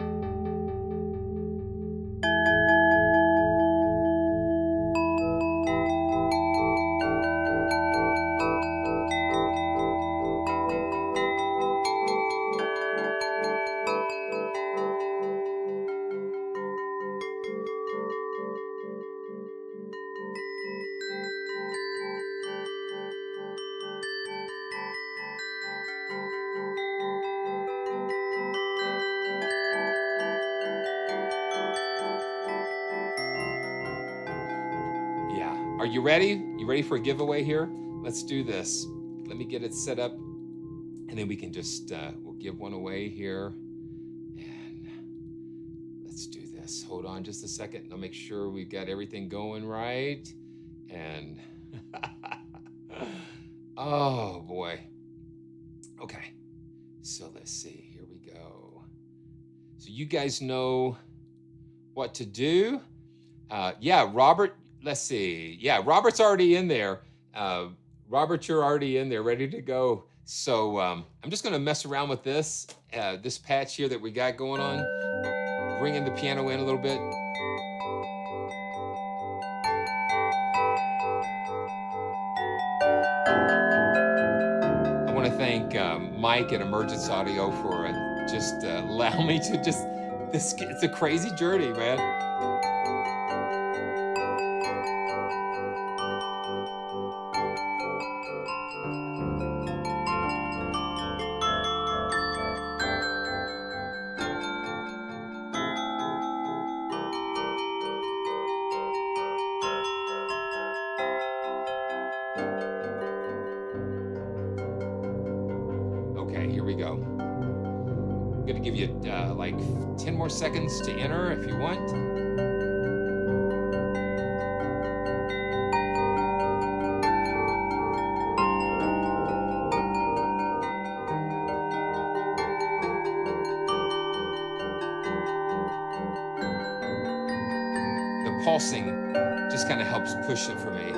Yeah. Are you ready? You ready for a giveaway here? Let's do this. Let me get it set up, and then we can just we'll give one away here. And let's do this. Hold on just a second. I'll make sure we've got everything going right. And oh boy. Okay. So let's see. Here we go. So you guys know what to do. Yeah, Robert. Let's see. Yeah, Robert's already in there. Robert, you're already in there, ready to go. So I'm just going to mess around with this patch here that we got going on. Bringing the piano in a little bit. I want to thank Mike at Emergence Audio for just allowing me to just this. It's a crazy journey, man. Okay, here we go. I'm gonna give you like 10 more seconds to enter if you want. The pulsing just kind of helps push it for me.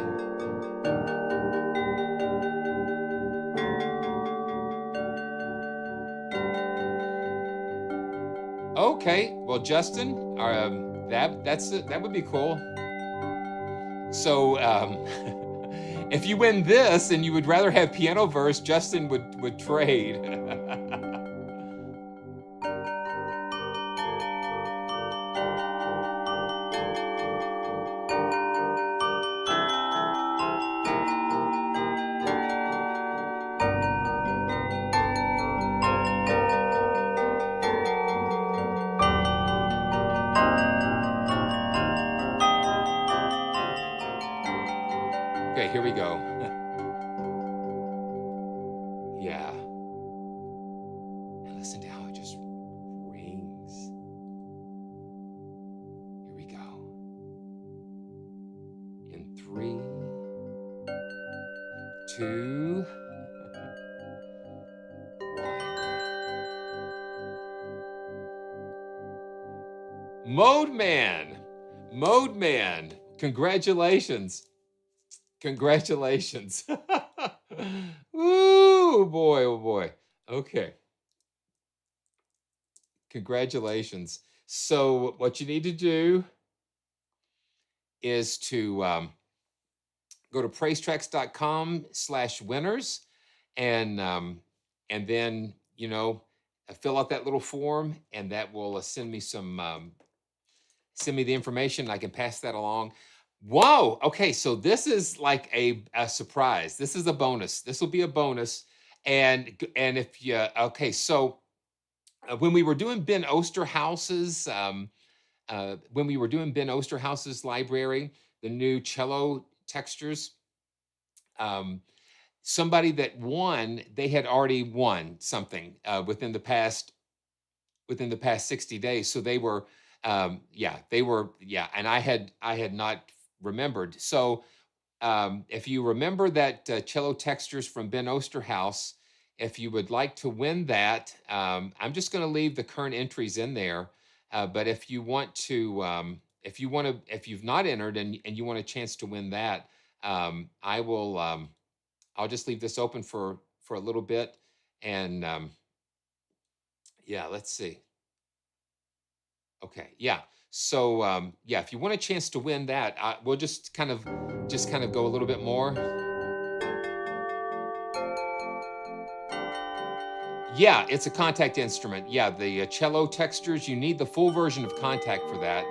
Okay, well, Justin, that would be cool. So, if you win this and you would rather have Pianoverse, Justin would trade. Okay, here we go. Yeah. And listen to how it just rings. Here we go. In 3, 2, 1. Mode Man. Congratulations. Congratulations. Ooh, boy, oh boy. Okay. Congratulations. So what you need to do is to go to praisetracks.com/winners, and then fill out that little form, and that will send me the information. I can pass that along. Whoa. Okay. So this is like a surprise. This is a bonus. This will be a bonus. And if you, okay. So when we were doing Ben Osterhaus's, library, the new cello textures, somebody that won, they had already won something within the past 60 days. So they were, and I had not remembered. So if you remember that cello textures from Ben Osterhaus, if you would like to win that, I'm just going to leave the current entries in there. But if you want to, if you've not entered and you want a chance to win that, I will. I'll just leave this open for a little bit, and let's see. Okay, yeah. So if you want a chance to win that, we'll just kind of go a little bit more. Yeah, it's a contact instrument. Yeah, the cello textures, you need the full version of Contact for that.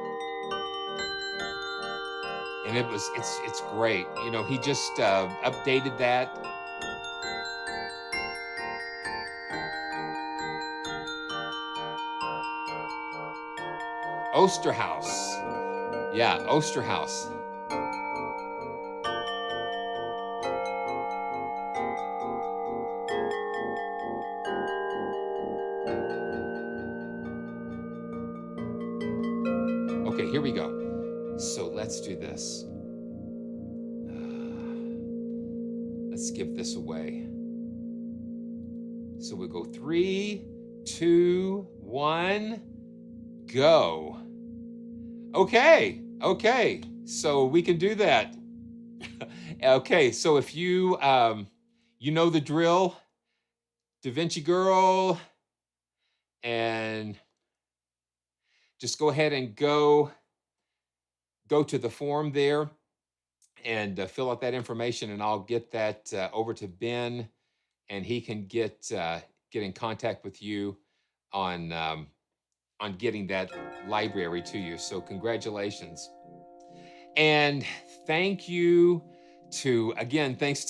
And it's great. He just updated that. Osterhaus. Yeah, Osterhaus. Okay, here we go. So let's do this. Let's give this away. So we'll go 3, 2, 1, go. Okay. So we can do that. Okay, so if you you know the drill, Da Vinci Girl, and just go ahead and go to the form there and fill out that information, and I'll get that over to Ben, and he can get in contact with you on getting that library to you. So congratulations. And thanks to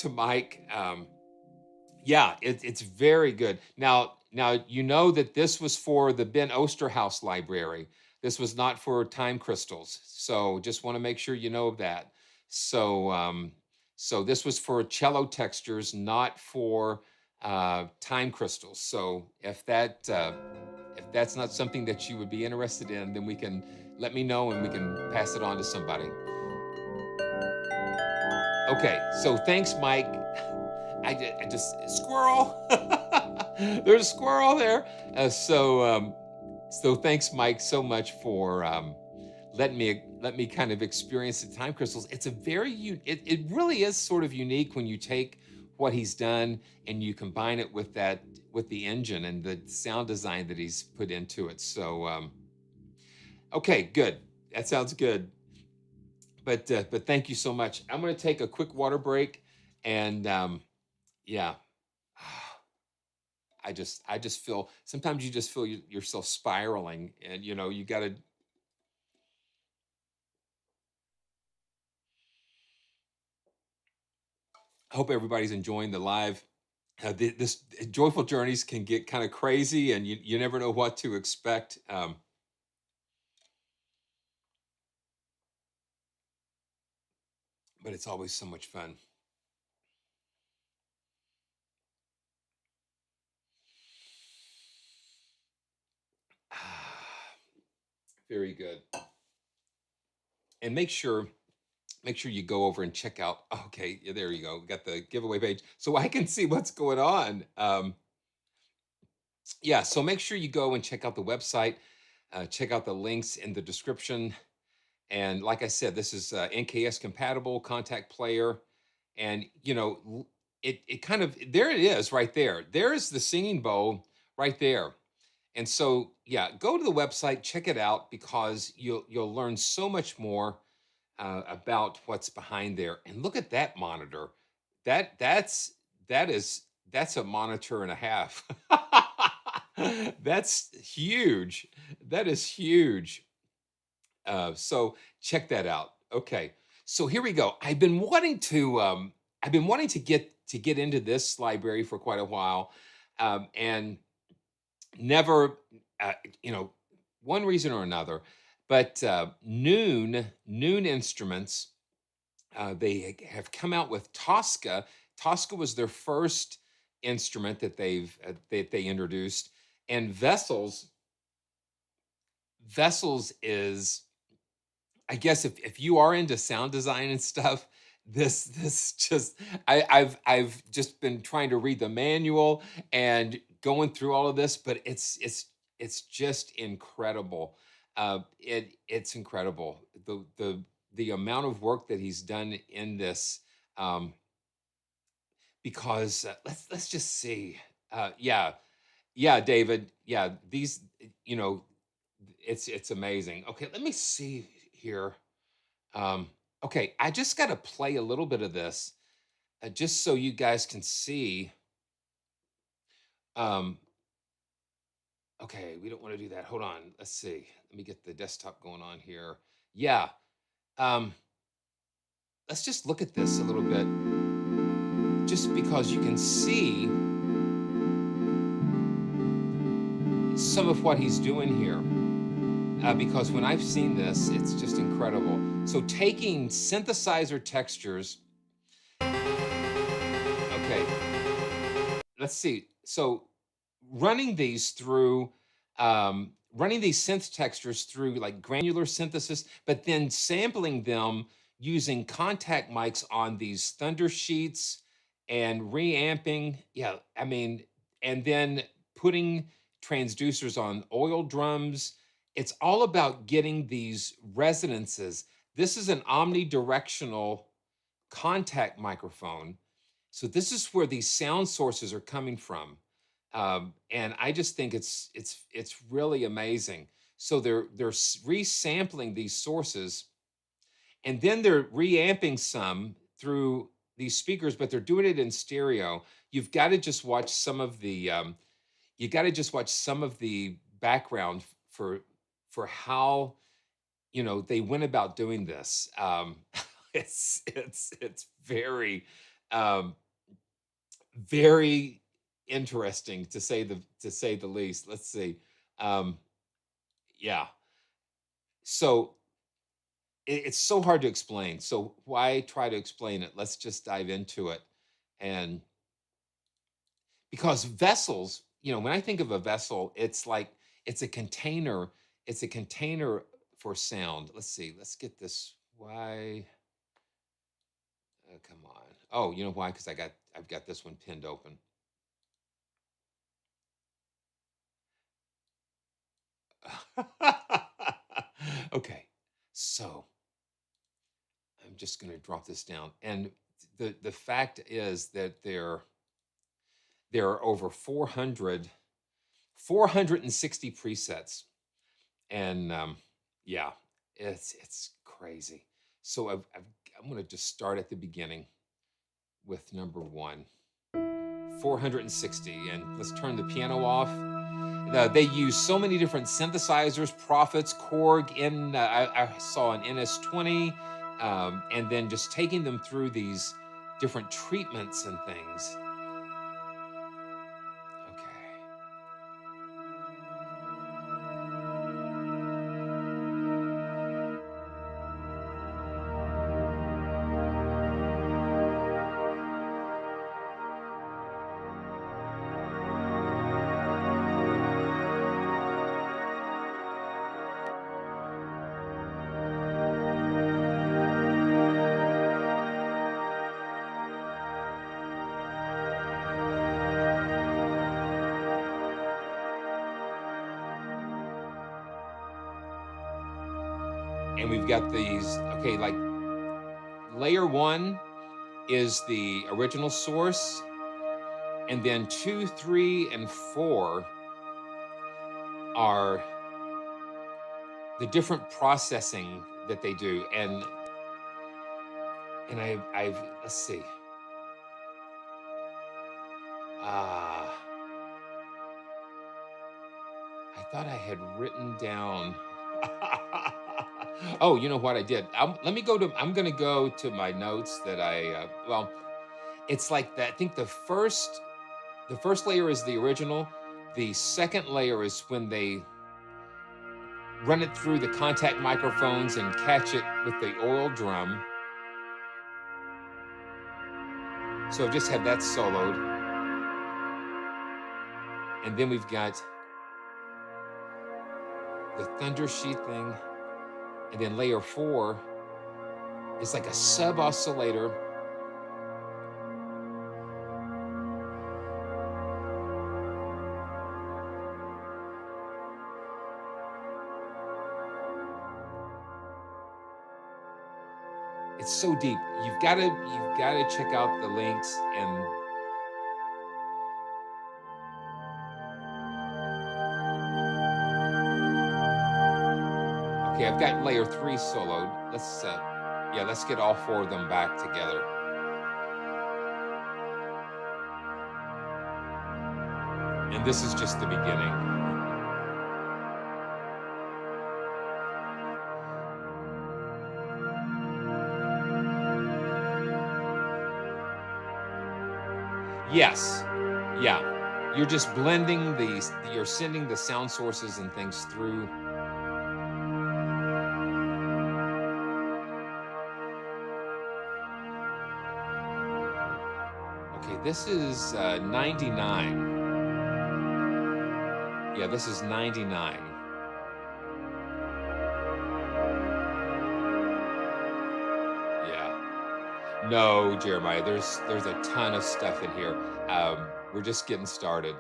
Mike. It's very good. Now you know that this was for the Ben Osterhaus library. This was not for time crystals. So just want to make sure you know that. So so this was for cello textures, not for time crystals. So if that's not something that you would be interested in, then let me know and we can pass it on to somebody. Okay, so thanks, Mike. I just squirrel. There's a squirrel there. So thanks, Mike, so much for letting me kind of experience the time crystals. It's it really is sort of unique when you take what he's done and you combine it with the engine and the sound design that he's put into it. So okay, good. That sounds good. But thank you so much. I'm going to take a quick water break, and I just feel, sometimes you just feel yourself spiraling, and you got to. I hope everybody's enjoying the live. This Joyful Journeys can get kind of crazy, and you never know what to expect. But it's always so much fun. Very good. And make sure you go over and check out. Okay, yeah, there you go. We got the giveaway page, so I can see what's going on. So make sure you go and check out the website. Check out the links in the description. And like I said, this is NKS compatible contact player, and it kind of, there it is right there. There's the singing bowl right there. And so go to the website, check it out, because you'll learn so much more about what's behind there. And look at that monitor. That that's that is that's a monitor and a half. That's huge. That is huge. So check that out. Okay, so here we go. I've been wanting to get into this library for quite a while, and never, uh, you know, one reason or another. But Noon Instruments, they have come out with Tosca. Tosca was their first instrument that they introduced, and Vessels is, I guess, if you are into sound design and stuff, this just I've just been trying to read the manual and going through all of this, but it's just incredible. It's incredible, the amount of work that he's done in this. Um, because let's just see. Yeah, yeah, David. Yeah, these, you know, it's amazing. Okay, let me see here. Um, okay, I just got to play a little bit of this, just so you guys can see. Um, okay, we don't want to do that. Hold on. Let's see. Let me get the desktop going on here. Yeah. Um, let's just look at this a little bit, just because you can see some of what he's doing here. Because when I've seen this, it's just incredible. So taking synthesizer textures, okay, let's see. So running these through, running these synth textures through like granular synthesis, but then sampling them using contact mics on these thunder sheets and reamping. Yeah, I mean, and then putting transducers on oil drums. It's all about getting these resonances. This is an omnidirectional contact microphone. So this is where these sound sources are coming from. And I just think it's really amazing. So they're resampling these sources, and then they're reamping some through these speakers, but they're doing it in stereo. You've got to just watch some of the you got to just watch some of the background for how, you know, they went about doing this. It's very, um, very interesting, to say the least. Let's see. Um, yeah. So it's so hard to explain. So why try to explain it? Let's just dive into it. And because vessels, you know, when I think of a vessel, it's like it's a container. It's a container for sound. Let's see. Let's get this. Why? Come on. Oh, you know why? Because I've got this one pinned open. Okay, so I'm just going to drop this down, and the fact is that there are over 460 presets, and yeah, it's crazy. So I'm going to just start at the beginning with number one. 460, and let's turn the piano off. They use so many different synthesizers, Prophets, Korg, I saw an NS20, and then just taking them through these different treatments and things. Okay. And we've got these, okay, like layer one is the original source, and then 2, 3, and 4 are the different processing that they do. And And I've let's see. Ah, I thought I had written down. Oh, you know what I did? Let me go to. I'm going to go to my notes that I. Well, it's like that. I think the first layer is the original. The second layer is when they run it through the contact microphones and catch it with the oil drum. So I've just had that soloed. And then we've got the thunder sheet thing. And then layer 4 is like a sub oscillator. It's so deep. You've got to check out the links. And okay, I've got layer 3 soloed. Let's get all 4 of them back together. And this is just the beginning. Yes. Yeah. You're just blending you're sending the sound sources and things through. Okay, this is 99. Yeah, this is 99. Yeah. No, Jeremiah, there's a ton of stuff in here. We're just getting started.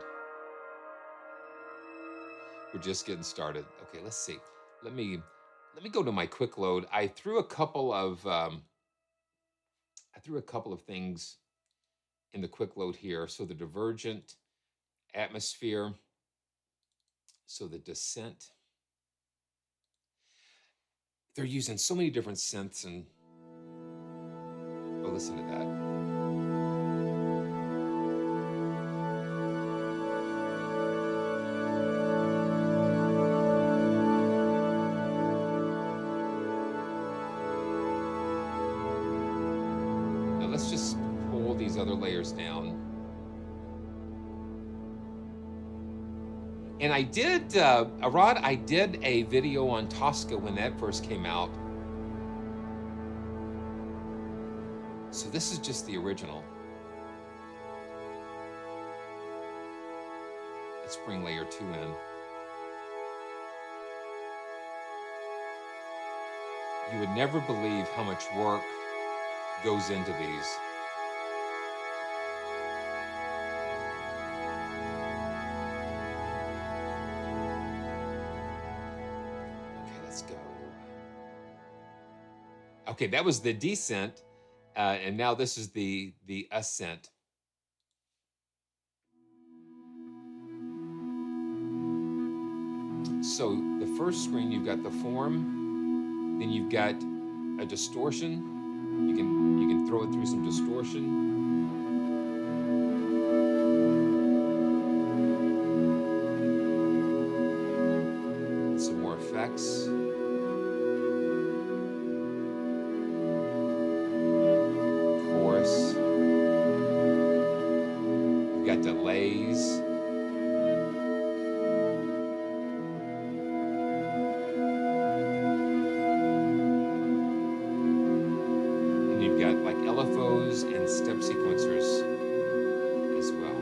We're just getting started. Okay, let's see. Let me go to my quick load. I threw a couple of things in the quick load here. So the divergent atmosphere. So the descent. They're using so many different synths, and oh, listen to that. Now let's just pull these other layers down. And I did, Arad, I did a video on Tosca when that first came out. So this is just the original. Let's bring layer 2 in. You would never believe how much work goes into these. Okay, that was the descent, and now this is the ascent. So the first screen, you've got the form, then you've got a distortion. You can throw it through some distortion. Some more effects. Delays. And you've got like LFOs and step sequencers as well.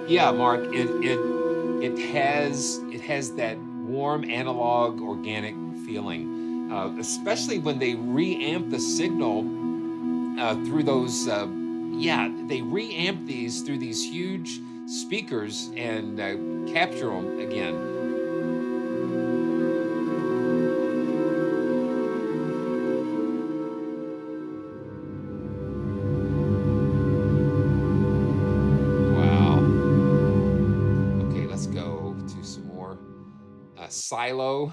Yeah, Mark, it has that warm analog organic feeling. Especially when they reamp the signal through those, they reamp these through these huge speakers and capture them again. Wow. Okay, let's go to some more silo.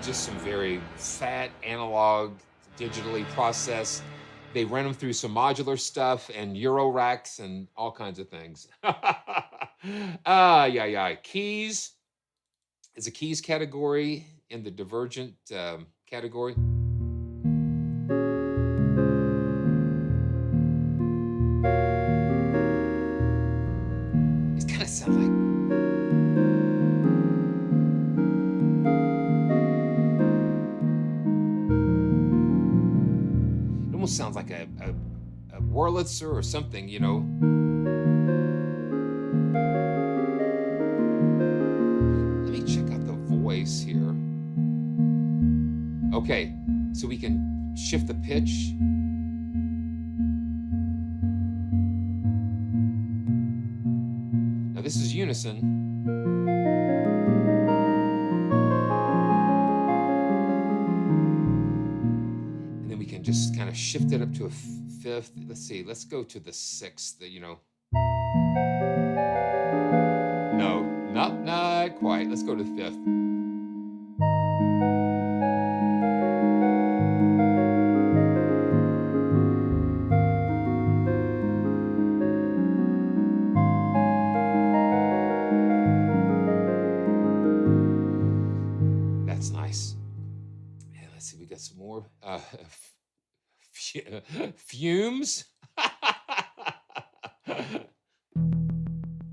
just some very fat analog, digitally processed. They ran them through some modular stuff and Euro racks and all kinds of things. Yeah. Keys is a keys category in the divergent category. It kind of sounds like. It almost sounds like a Wurlitzer or something, you know. Let me check out the voice here. Okay, so we can shift the pitch. Now this is unison. And then we can just kind of shift it up to a fifth. Let's see, let's go to the sixth, you know. No, not quite. Let's go to the fifth. That's nice. And let's see, we got some more fumes.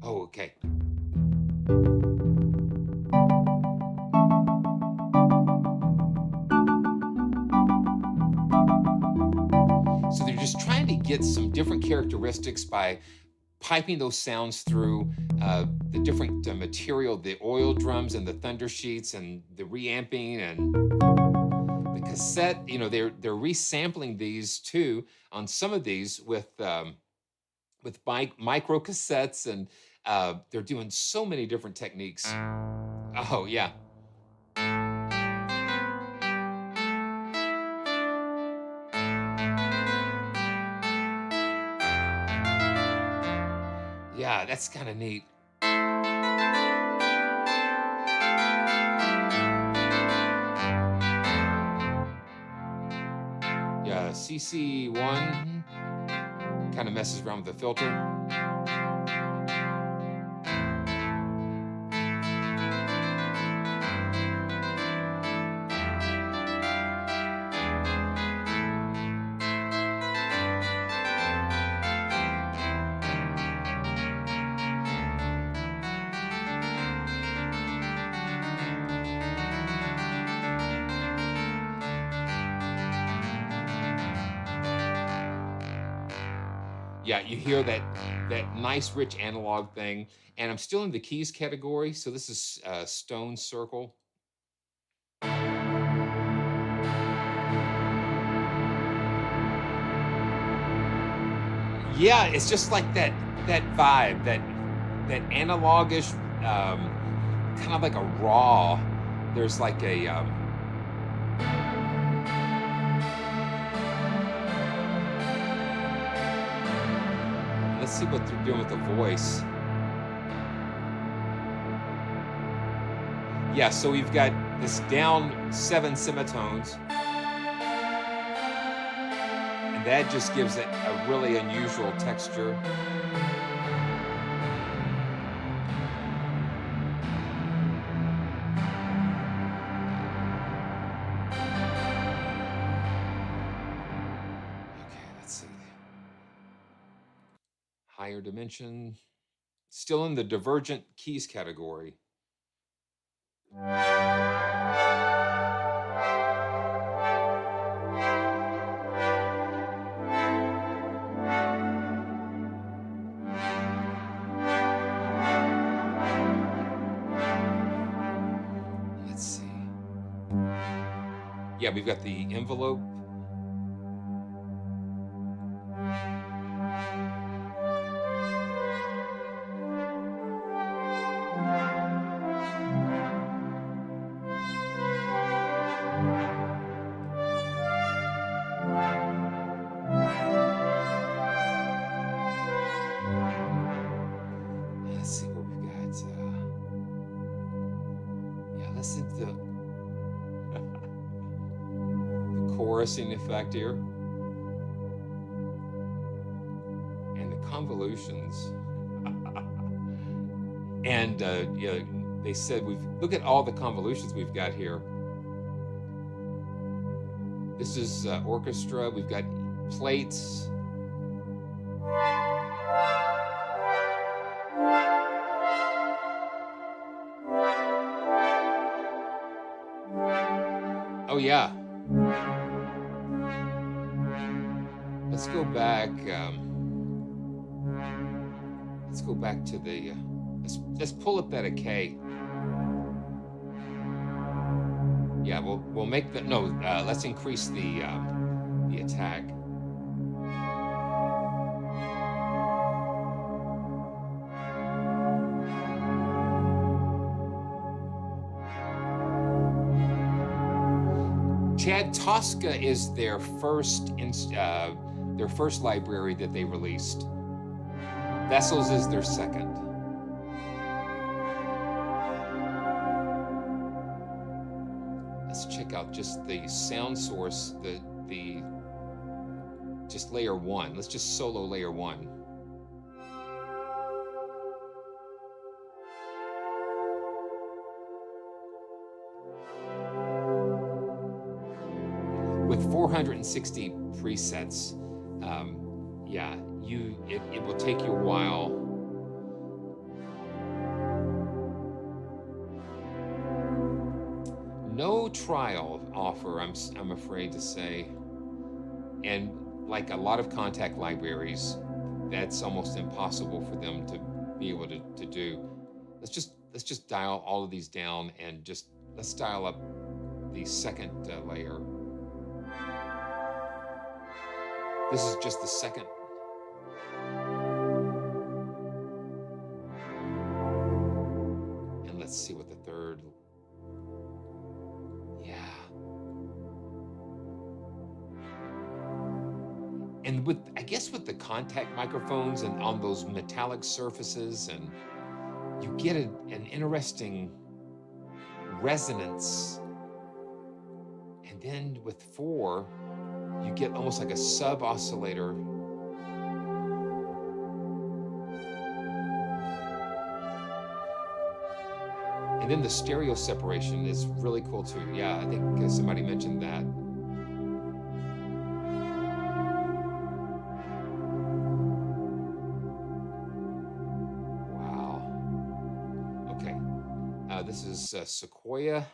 Oh, okay. So they're just trying to get some different characteristics by piping those sounds through the different material, the oil drums and the thunder sheets and the reamping and the cassette. You know, they're resampling these too on some of these with micro cassettes, and they're doing so many different techniques. Oh yeah. Yeah, that's kind of neat. Yeah, CC1 kind of messes around with the filter. Yeah, you hear that nice rich analog thing, and I'm still in the keys category, so this is Stone Circle. Yeah, it's just like that vibe, that analogish, kind of like a raw. There's like a let's see what they're doing with the voice. Yeah, so we've got this down 7 semitones. And that just gives it a really unusual texture. Okay, let's see. Higher dimension, still in the divergent keys category. Let's see. Yeah, we've got the envelope. Let's see what we've got. Yeah, let's see the. interesting effect here. And the convolutions. And you know, they said look at all the convolutions we've got here. This is orchestra. We've got plates. Oh yeah. Let's go back. Let's go back to the. Let's pull up that K. Yeah, we'll make the no. Let's increase the attack. Chad, Tosca is their first library that they released. Vessels is their second. Let's check out just the sound source, the just layer 1. Let's just solo layer 1. With 460 presets, yeah, it will take you a while. No trial offer, I'm afraid to say, and like a lot of contact libraries, that's almost impossible for them to be able to do. Let's just dial all of these down and let's dial up the second layer. This is just the second. And let's see what the third. Yeah. And I guess with the contact microphones and on those metallic surfaces, and you get an interesting resonance. And then with 4, you get almost like a sub-oscillator. And then the stereo separation is really cool too. Yeah, I think somebody mentioned that. Wow. Okay. This is Sequoia.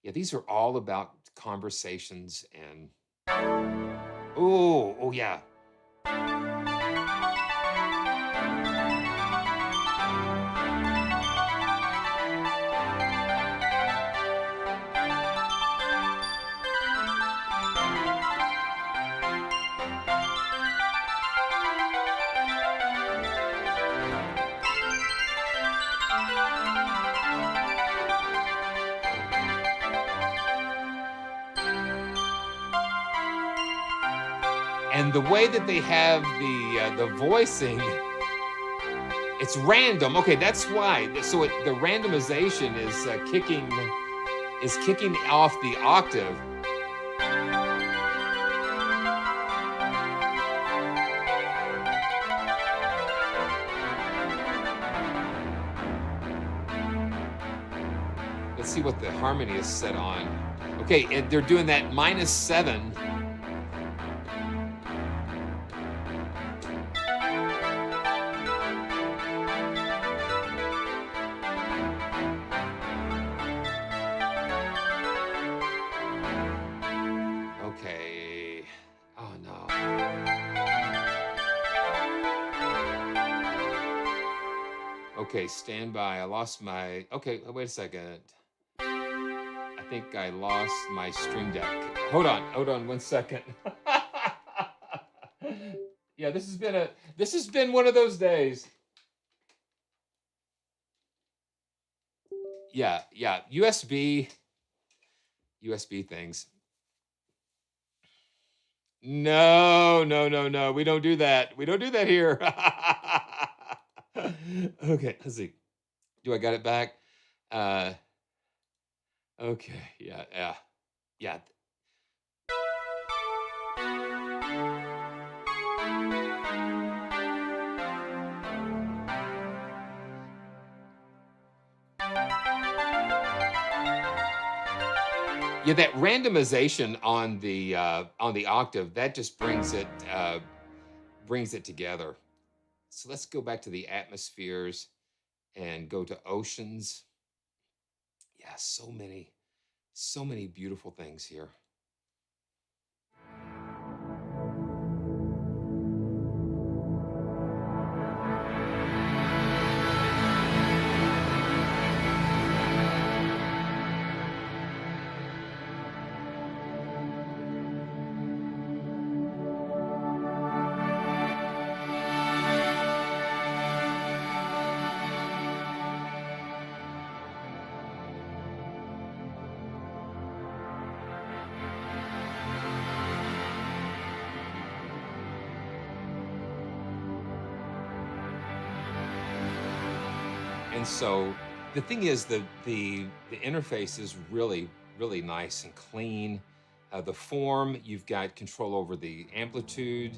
Yeah, these are all about conversations and oh yeah. And the way that they have the voicing, it's random. Okay, that's why. So the randomization is kicking off the octave. Let's see what the harmony is set on. Okay, and they're doing that -7. Okay. Oh no. Okay, stand by. I lost my. Okay, wait a second. I think I lost my Stream Deck. Hold on 1 second. Yeah, this has been one of those days. Yeah, USB things. No, we don't do that. We don't do that here. Okay, let's see. Do I got it back? Okay. Yeah. Yeah. Yeah. Yeah, that randomization on the octave, that just brings it together. So let's go back to the atmospheres and go to oceans. Yeah, so many beautiful things here. And so the thing is, the interface is really nice and clean. The form, you've got control over the amplitude,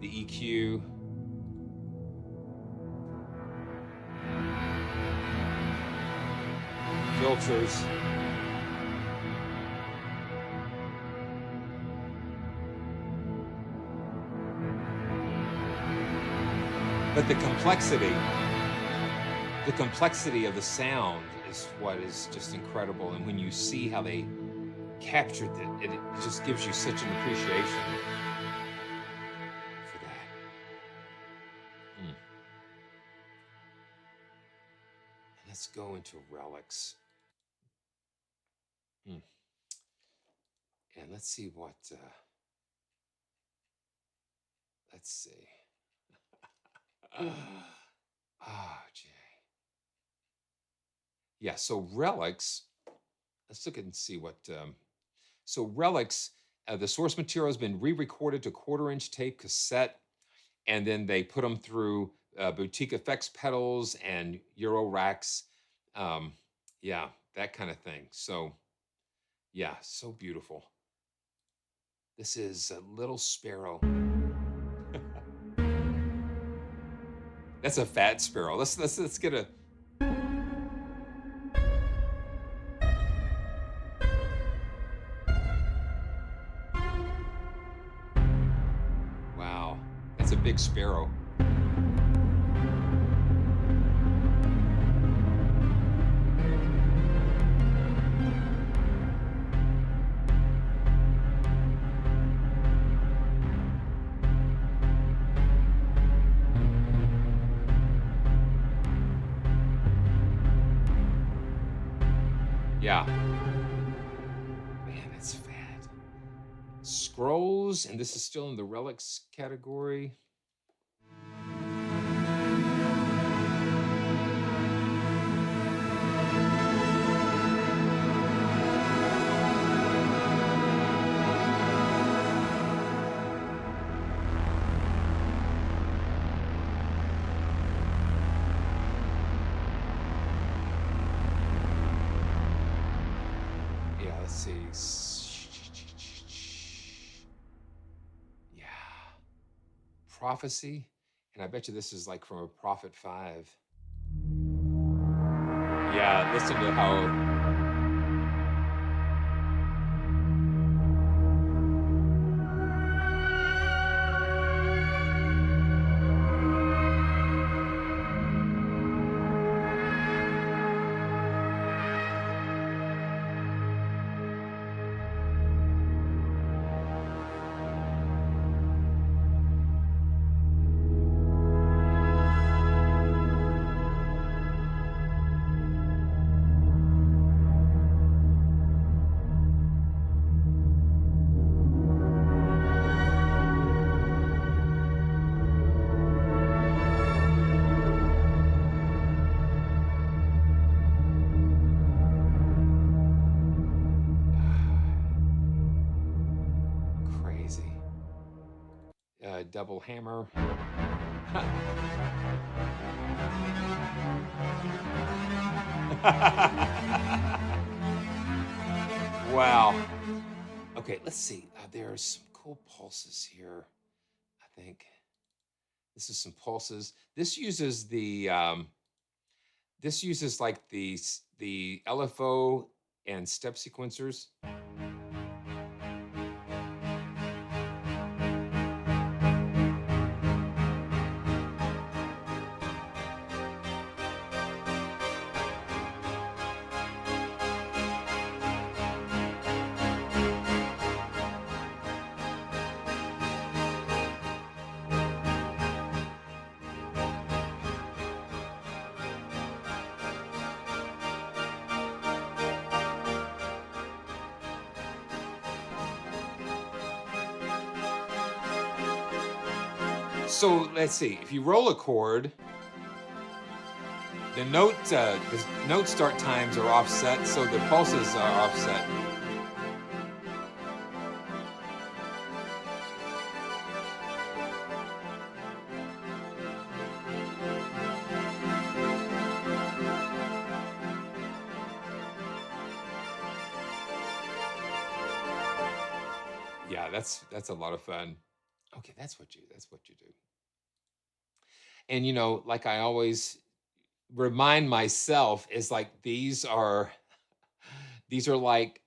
the EQ. Filters. But the complexity of the sound is what is just incredible. And when you see how they captured it, it just gives you such an appreciation for that. Let's go into relics. And let's see what, let's see. Jay. Yeah, so relics, let's look and see what, so relics, the source material has been re-recorded to quarter-inch tape cassette, and then they put them through boutique effects pedals and Euro racks. Yeah, that kind of thing. So, yeah, so beautiful. This is a little sparrow. That's a fat sparrow. Let's get a. Wow, that's a big sparrow. Yeah. Man, that's fat. Scrolls, and this is still in the relics category. Yeah. Prophecy. And I bet you this is like from a Prophet 5. Yeah, listen to how. Double hammer. Wow. Okay, let's see. There's some cool pulses here. I think this is some pulses. This uses like the LFO and step sequencers. So let's see. If you roll a chord, the note start times are offset, so the pulses are offset. Yeah, that's a lot of fun. Okay, that's what you do. And you know, like I always remind myself, is like these are like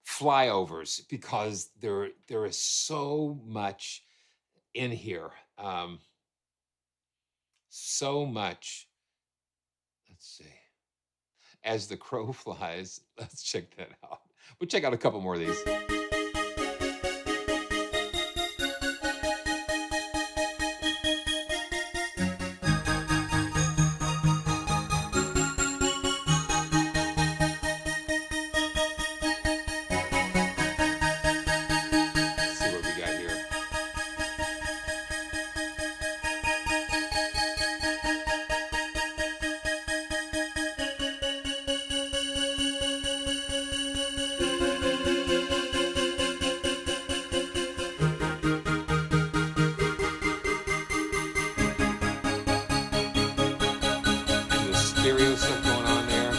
flyovers, because there is so much in here. So much. Let's see. As the crow flies. Let's check that out. We'll check out a couple more of these. Stereo stuff going on there.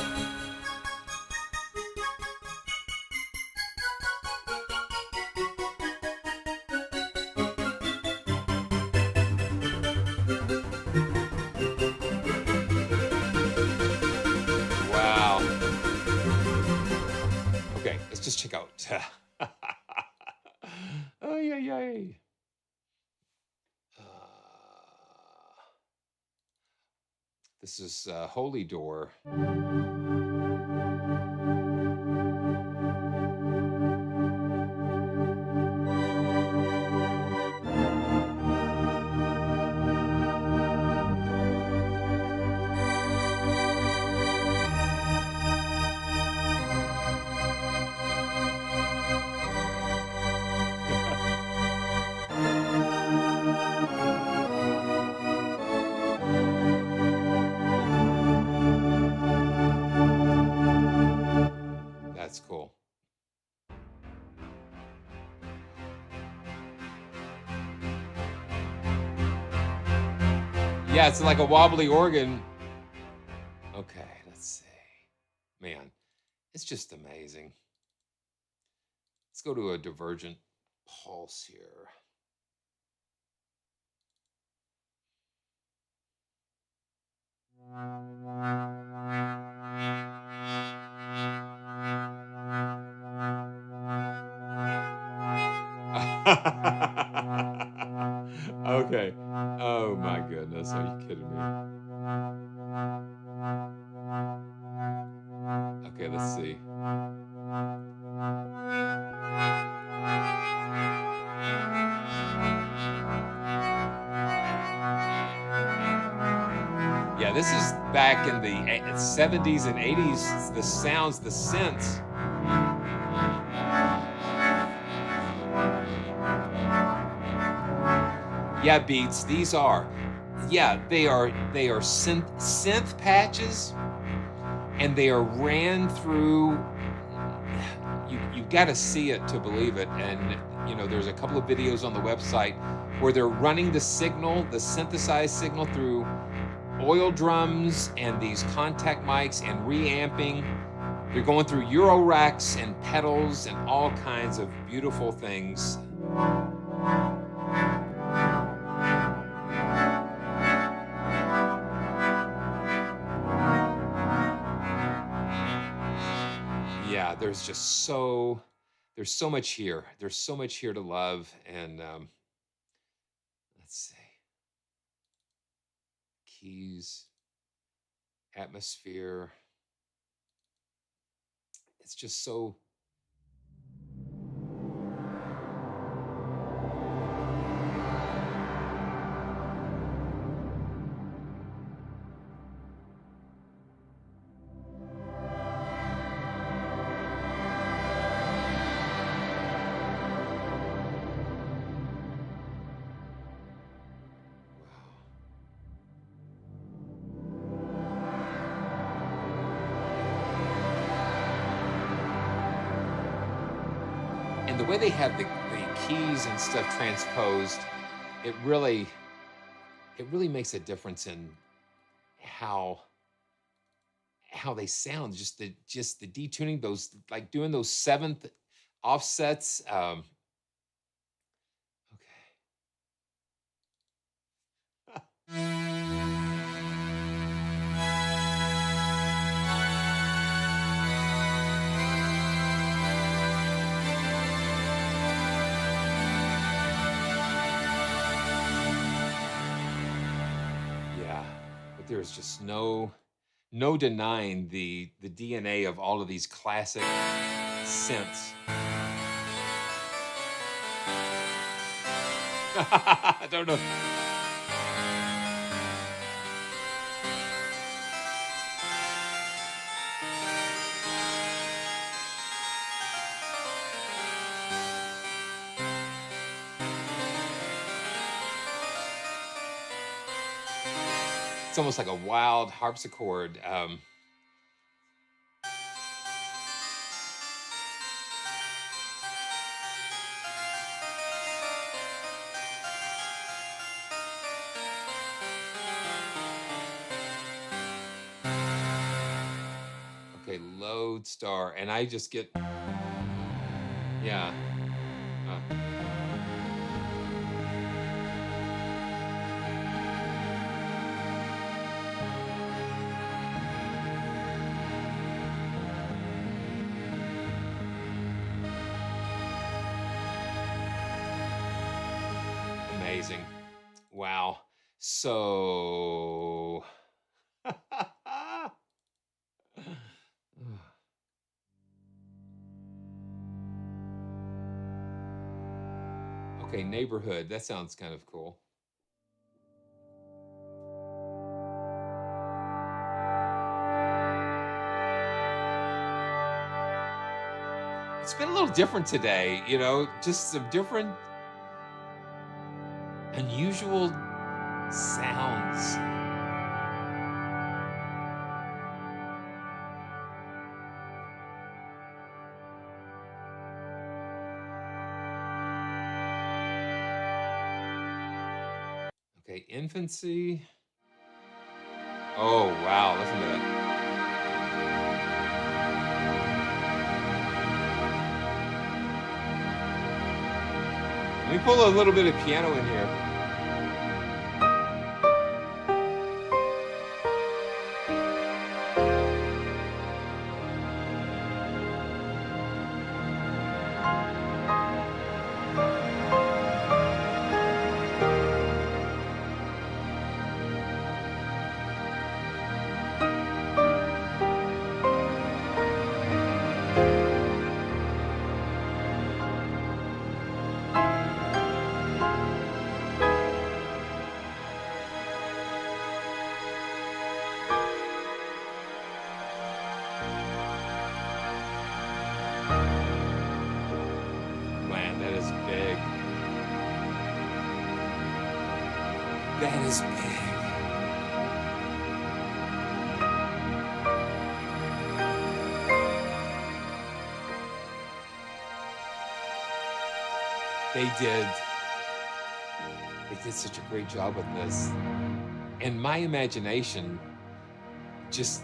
Wow. Okay, let's just check out. Oh, yeah. This is Holy Door. That's cool. Yeah, it's like a wobbly organ. Okay, let's see. Man, it's just amazing. Let's go to a divergent pulse here. Okay. Oh my goodness, are you kidding me? Okay, let's see. Yeah, this is back in the 70s and 80s, the sounds, the synths. Yeah, Beats, these are, yeah, they are synth patches, and they are ran through. You've got to see it to believe it. And you know, there's a couple of videos on the website where they're running the signal, the synthesized signal, through oil drums and these contact mics and reamping They're going through Euro racks and pedals and all kinds of beautiful things. Yeah, there's so much here. There's so much here to love. And let's see. Keys, atmosphere. It's just so. And the way they have the keys and stuff transposed, it really makes a difference in how they sound. Just the detuning, those, like doing those seventh offsets. Okay. There's just no denying the DNA of all of these classic synths. I don't know. It's almost like a wild harpsichord. Okay, load star, and I just get, yeah. Amazing. Wow. So okay, neighborhood. That sounds kind of cool. It's been a little different today, you know, just some different unusual sounds. Okay, infancy. Oh, wow, listen to that. Let me pull a little bit of piano in here. That is big. They did such a great job with this. And my imagination just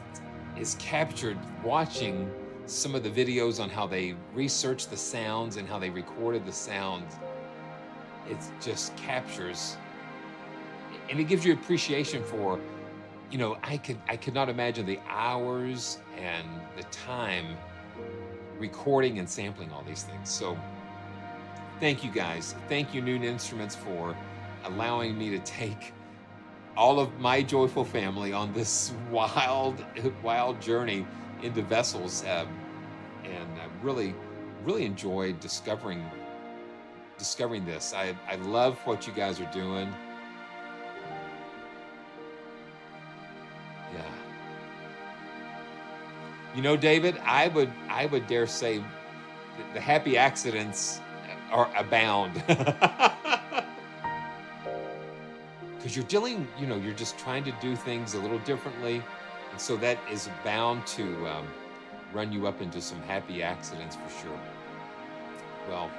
is captured watching some of the videos on how they researched the sounds and how they recorded the sounds. It just captures, and it gives you appreciation for, you know, I could not imagine the hours and the time recording and sampling all these things. So thank you guys. Thank you, Noon Instruments, for allowing me to take all of my joyful family on this wild journey into vessels, and I really enjoyed discovering this. I love what you guys are doing. Yeah. You know, David, I would dare say the happy accidents are abound. Because you're dealing, you know, you're just trying to do things a little differently. And so that is bound to run you up into some happy accidents for sure. Well,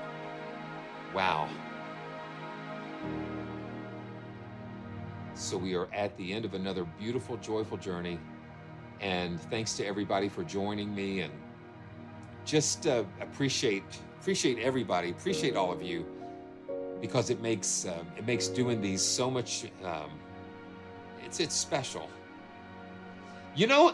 wow. So we are at the end of another beautiful, joyful journey. And thanks to everybody for joining me, and just appreciate everybody, appreciate all of you, because it makes doing these so much, it's special. You know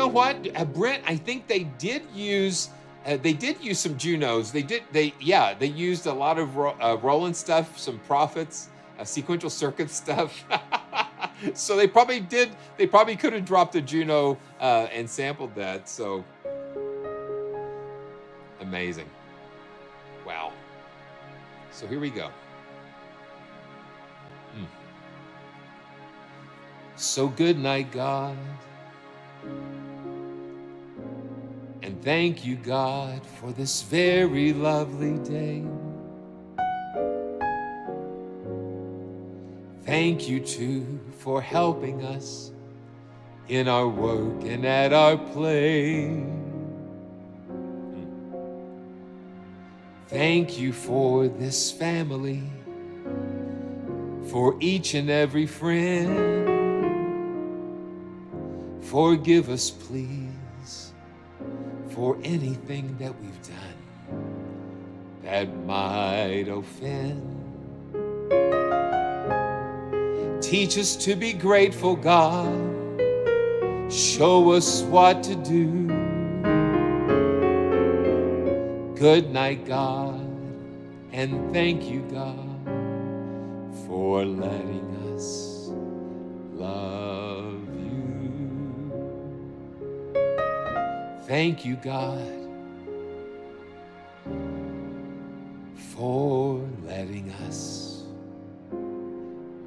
what, Brent? I think they did use some Junos. They used a lot of Roland stuff, some Prophets, sequential circuit stuff. So they probably could have dropped a Juno and sampled that. So amazing. Wow. So here we go. So good night, God. And thank you, God, for this very lovely day. Thank you, too, for helping us in our work and at our play. Thank you for this family, for each and every friend. Forgive us, please, for anything that we've done that might offend. Teach us to be grateful, God. Show us what to do. Good night, God, and thank you, God, for letting us love you. Thank you, God, for letting us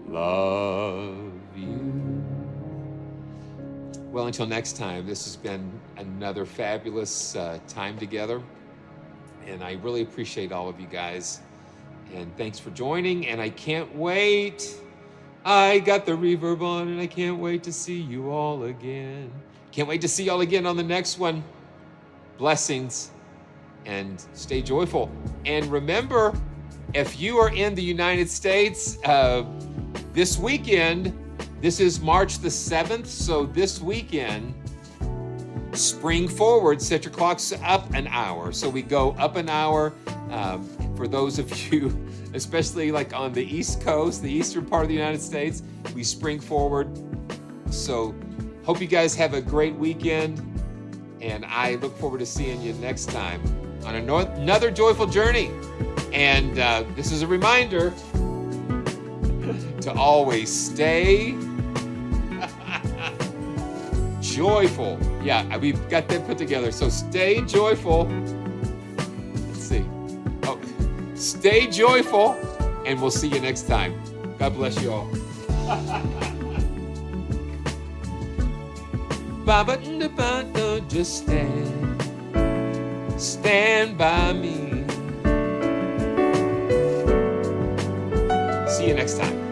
love you. Well, until next time, this has been another fabulous time together. And I really appreciate all of you guys. And thanks for joining. And I can't wait. I got the reverb on, and I can't wait to see you all again. Can't wait to see you all again on the next one. Blessings, and stay joyful. And remember, if you are in the United States this weekend, this is March the 7th, so this weekend, spring forward, set your clocks up an hour. So we go up an hour for those of you, especially like on the East Coast, the eastern part of the United States, we spring forward. So hope you guys have a great weekend, and I look forward to seeing you next time on another joyful journey. And this is a reminder to always stay joyful. Yeah, we've got that put together. So stay joyful. Let's see. Oh, stay joyful, and we'll see you next time. God bless you all. Just stand by me. See you next time.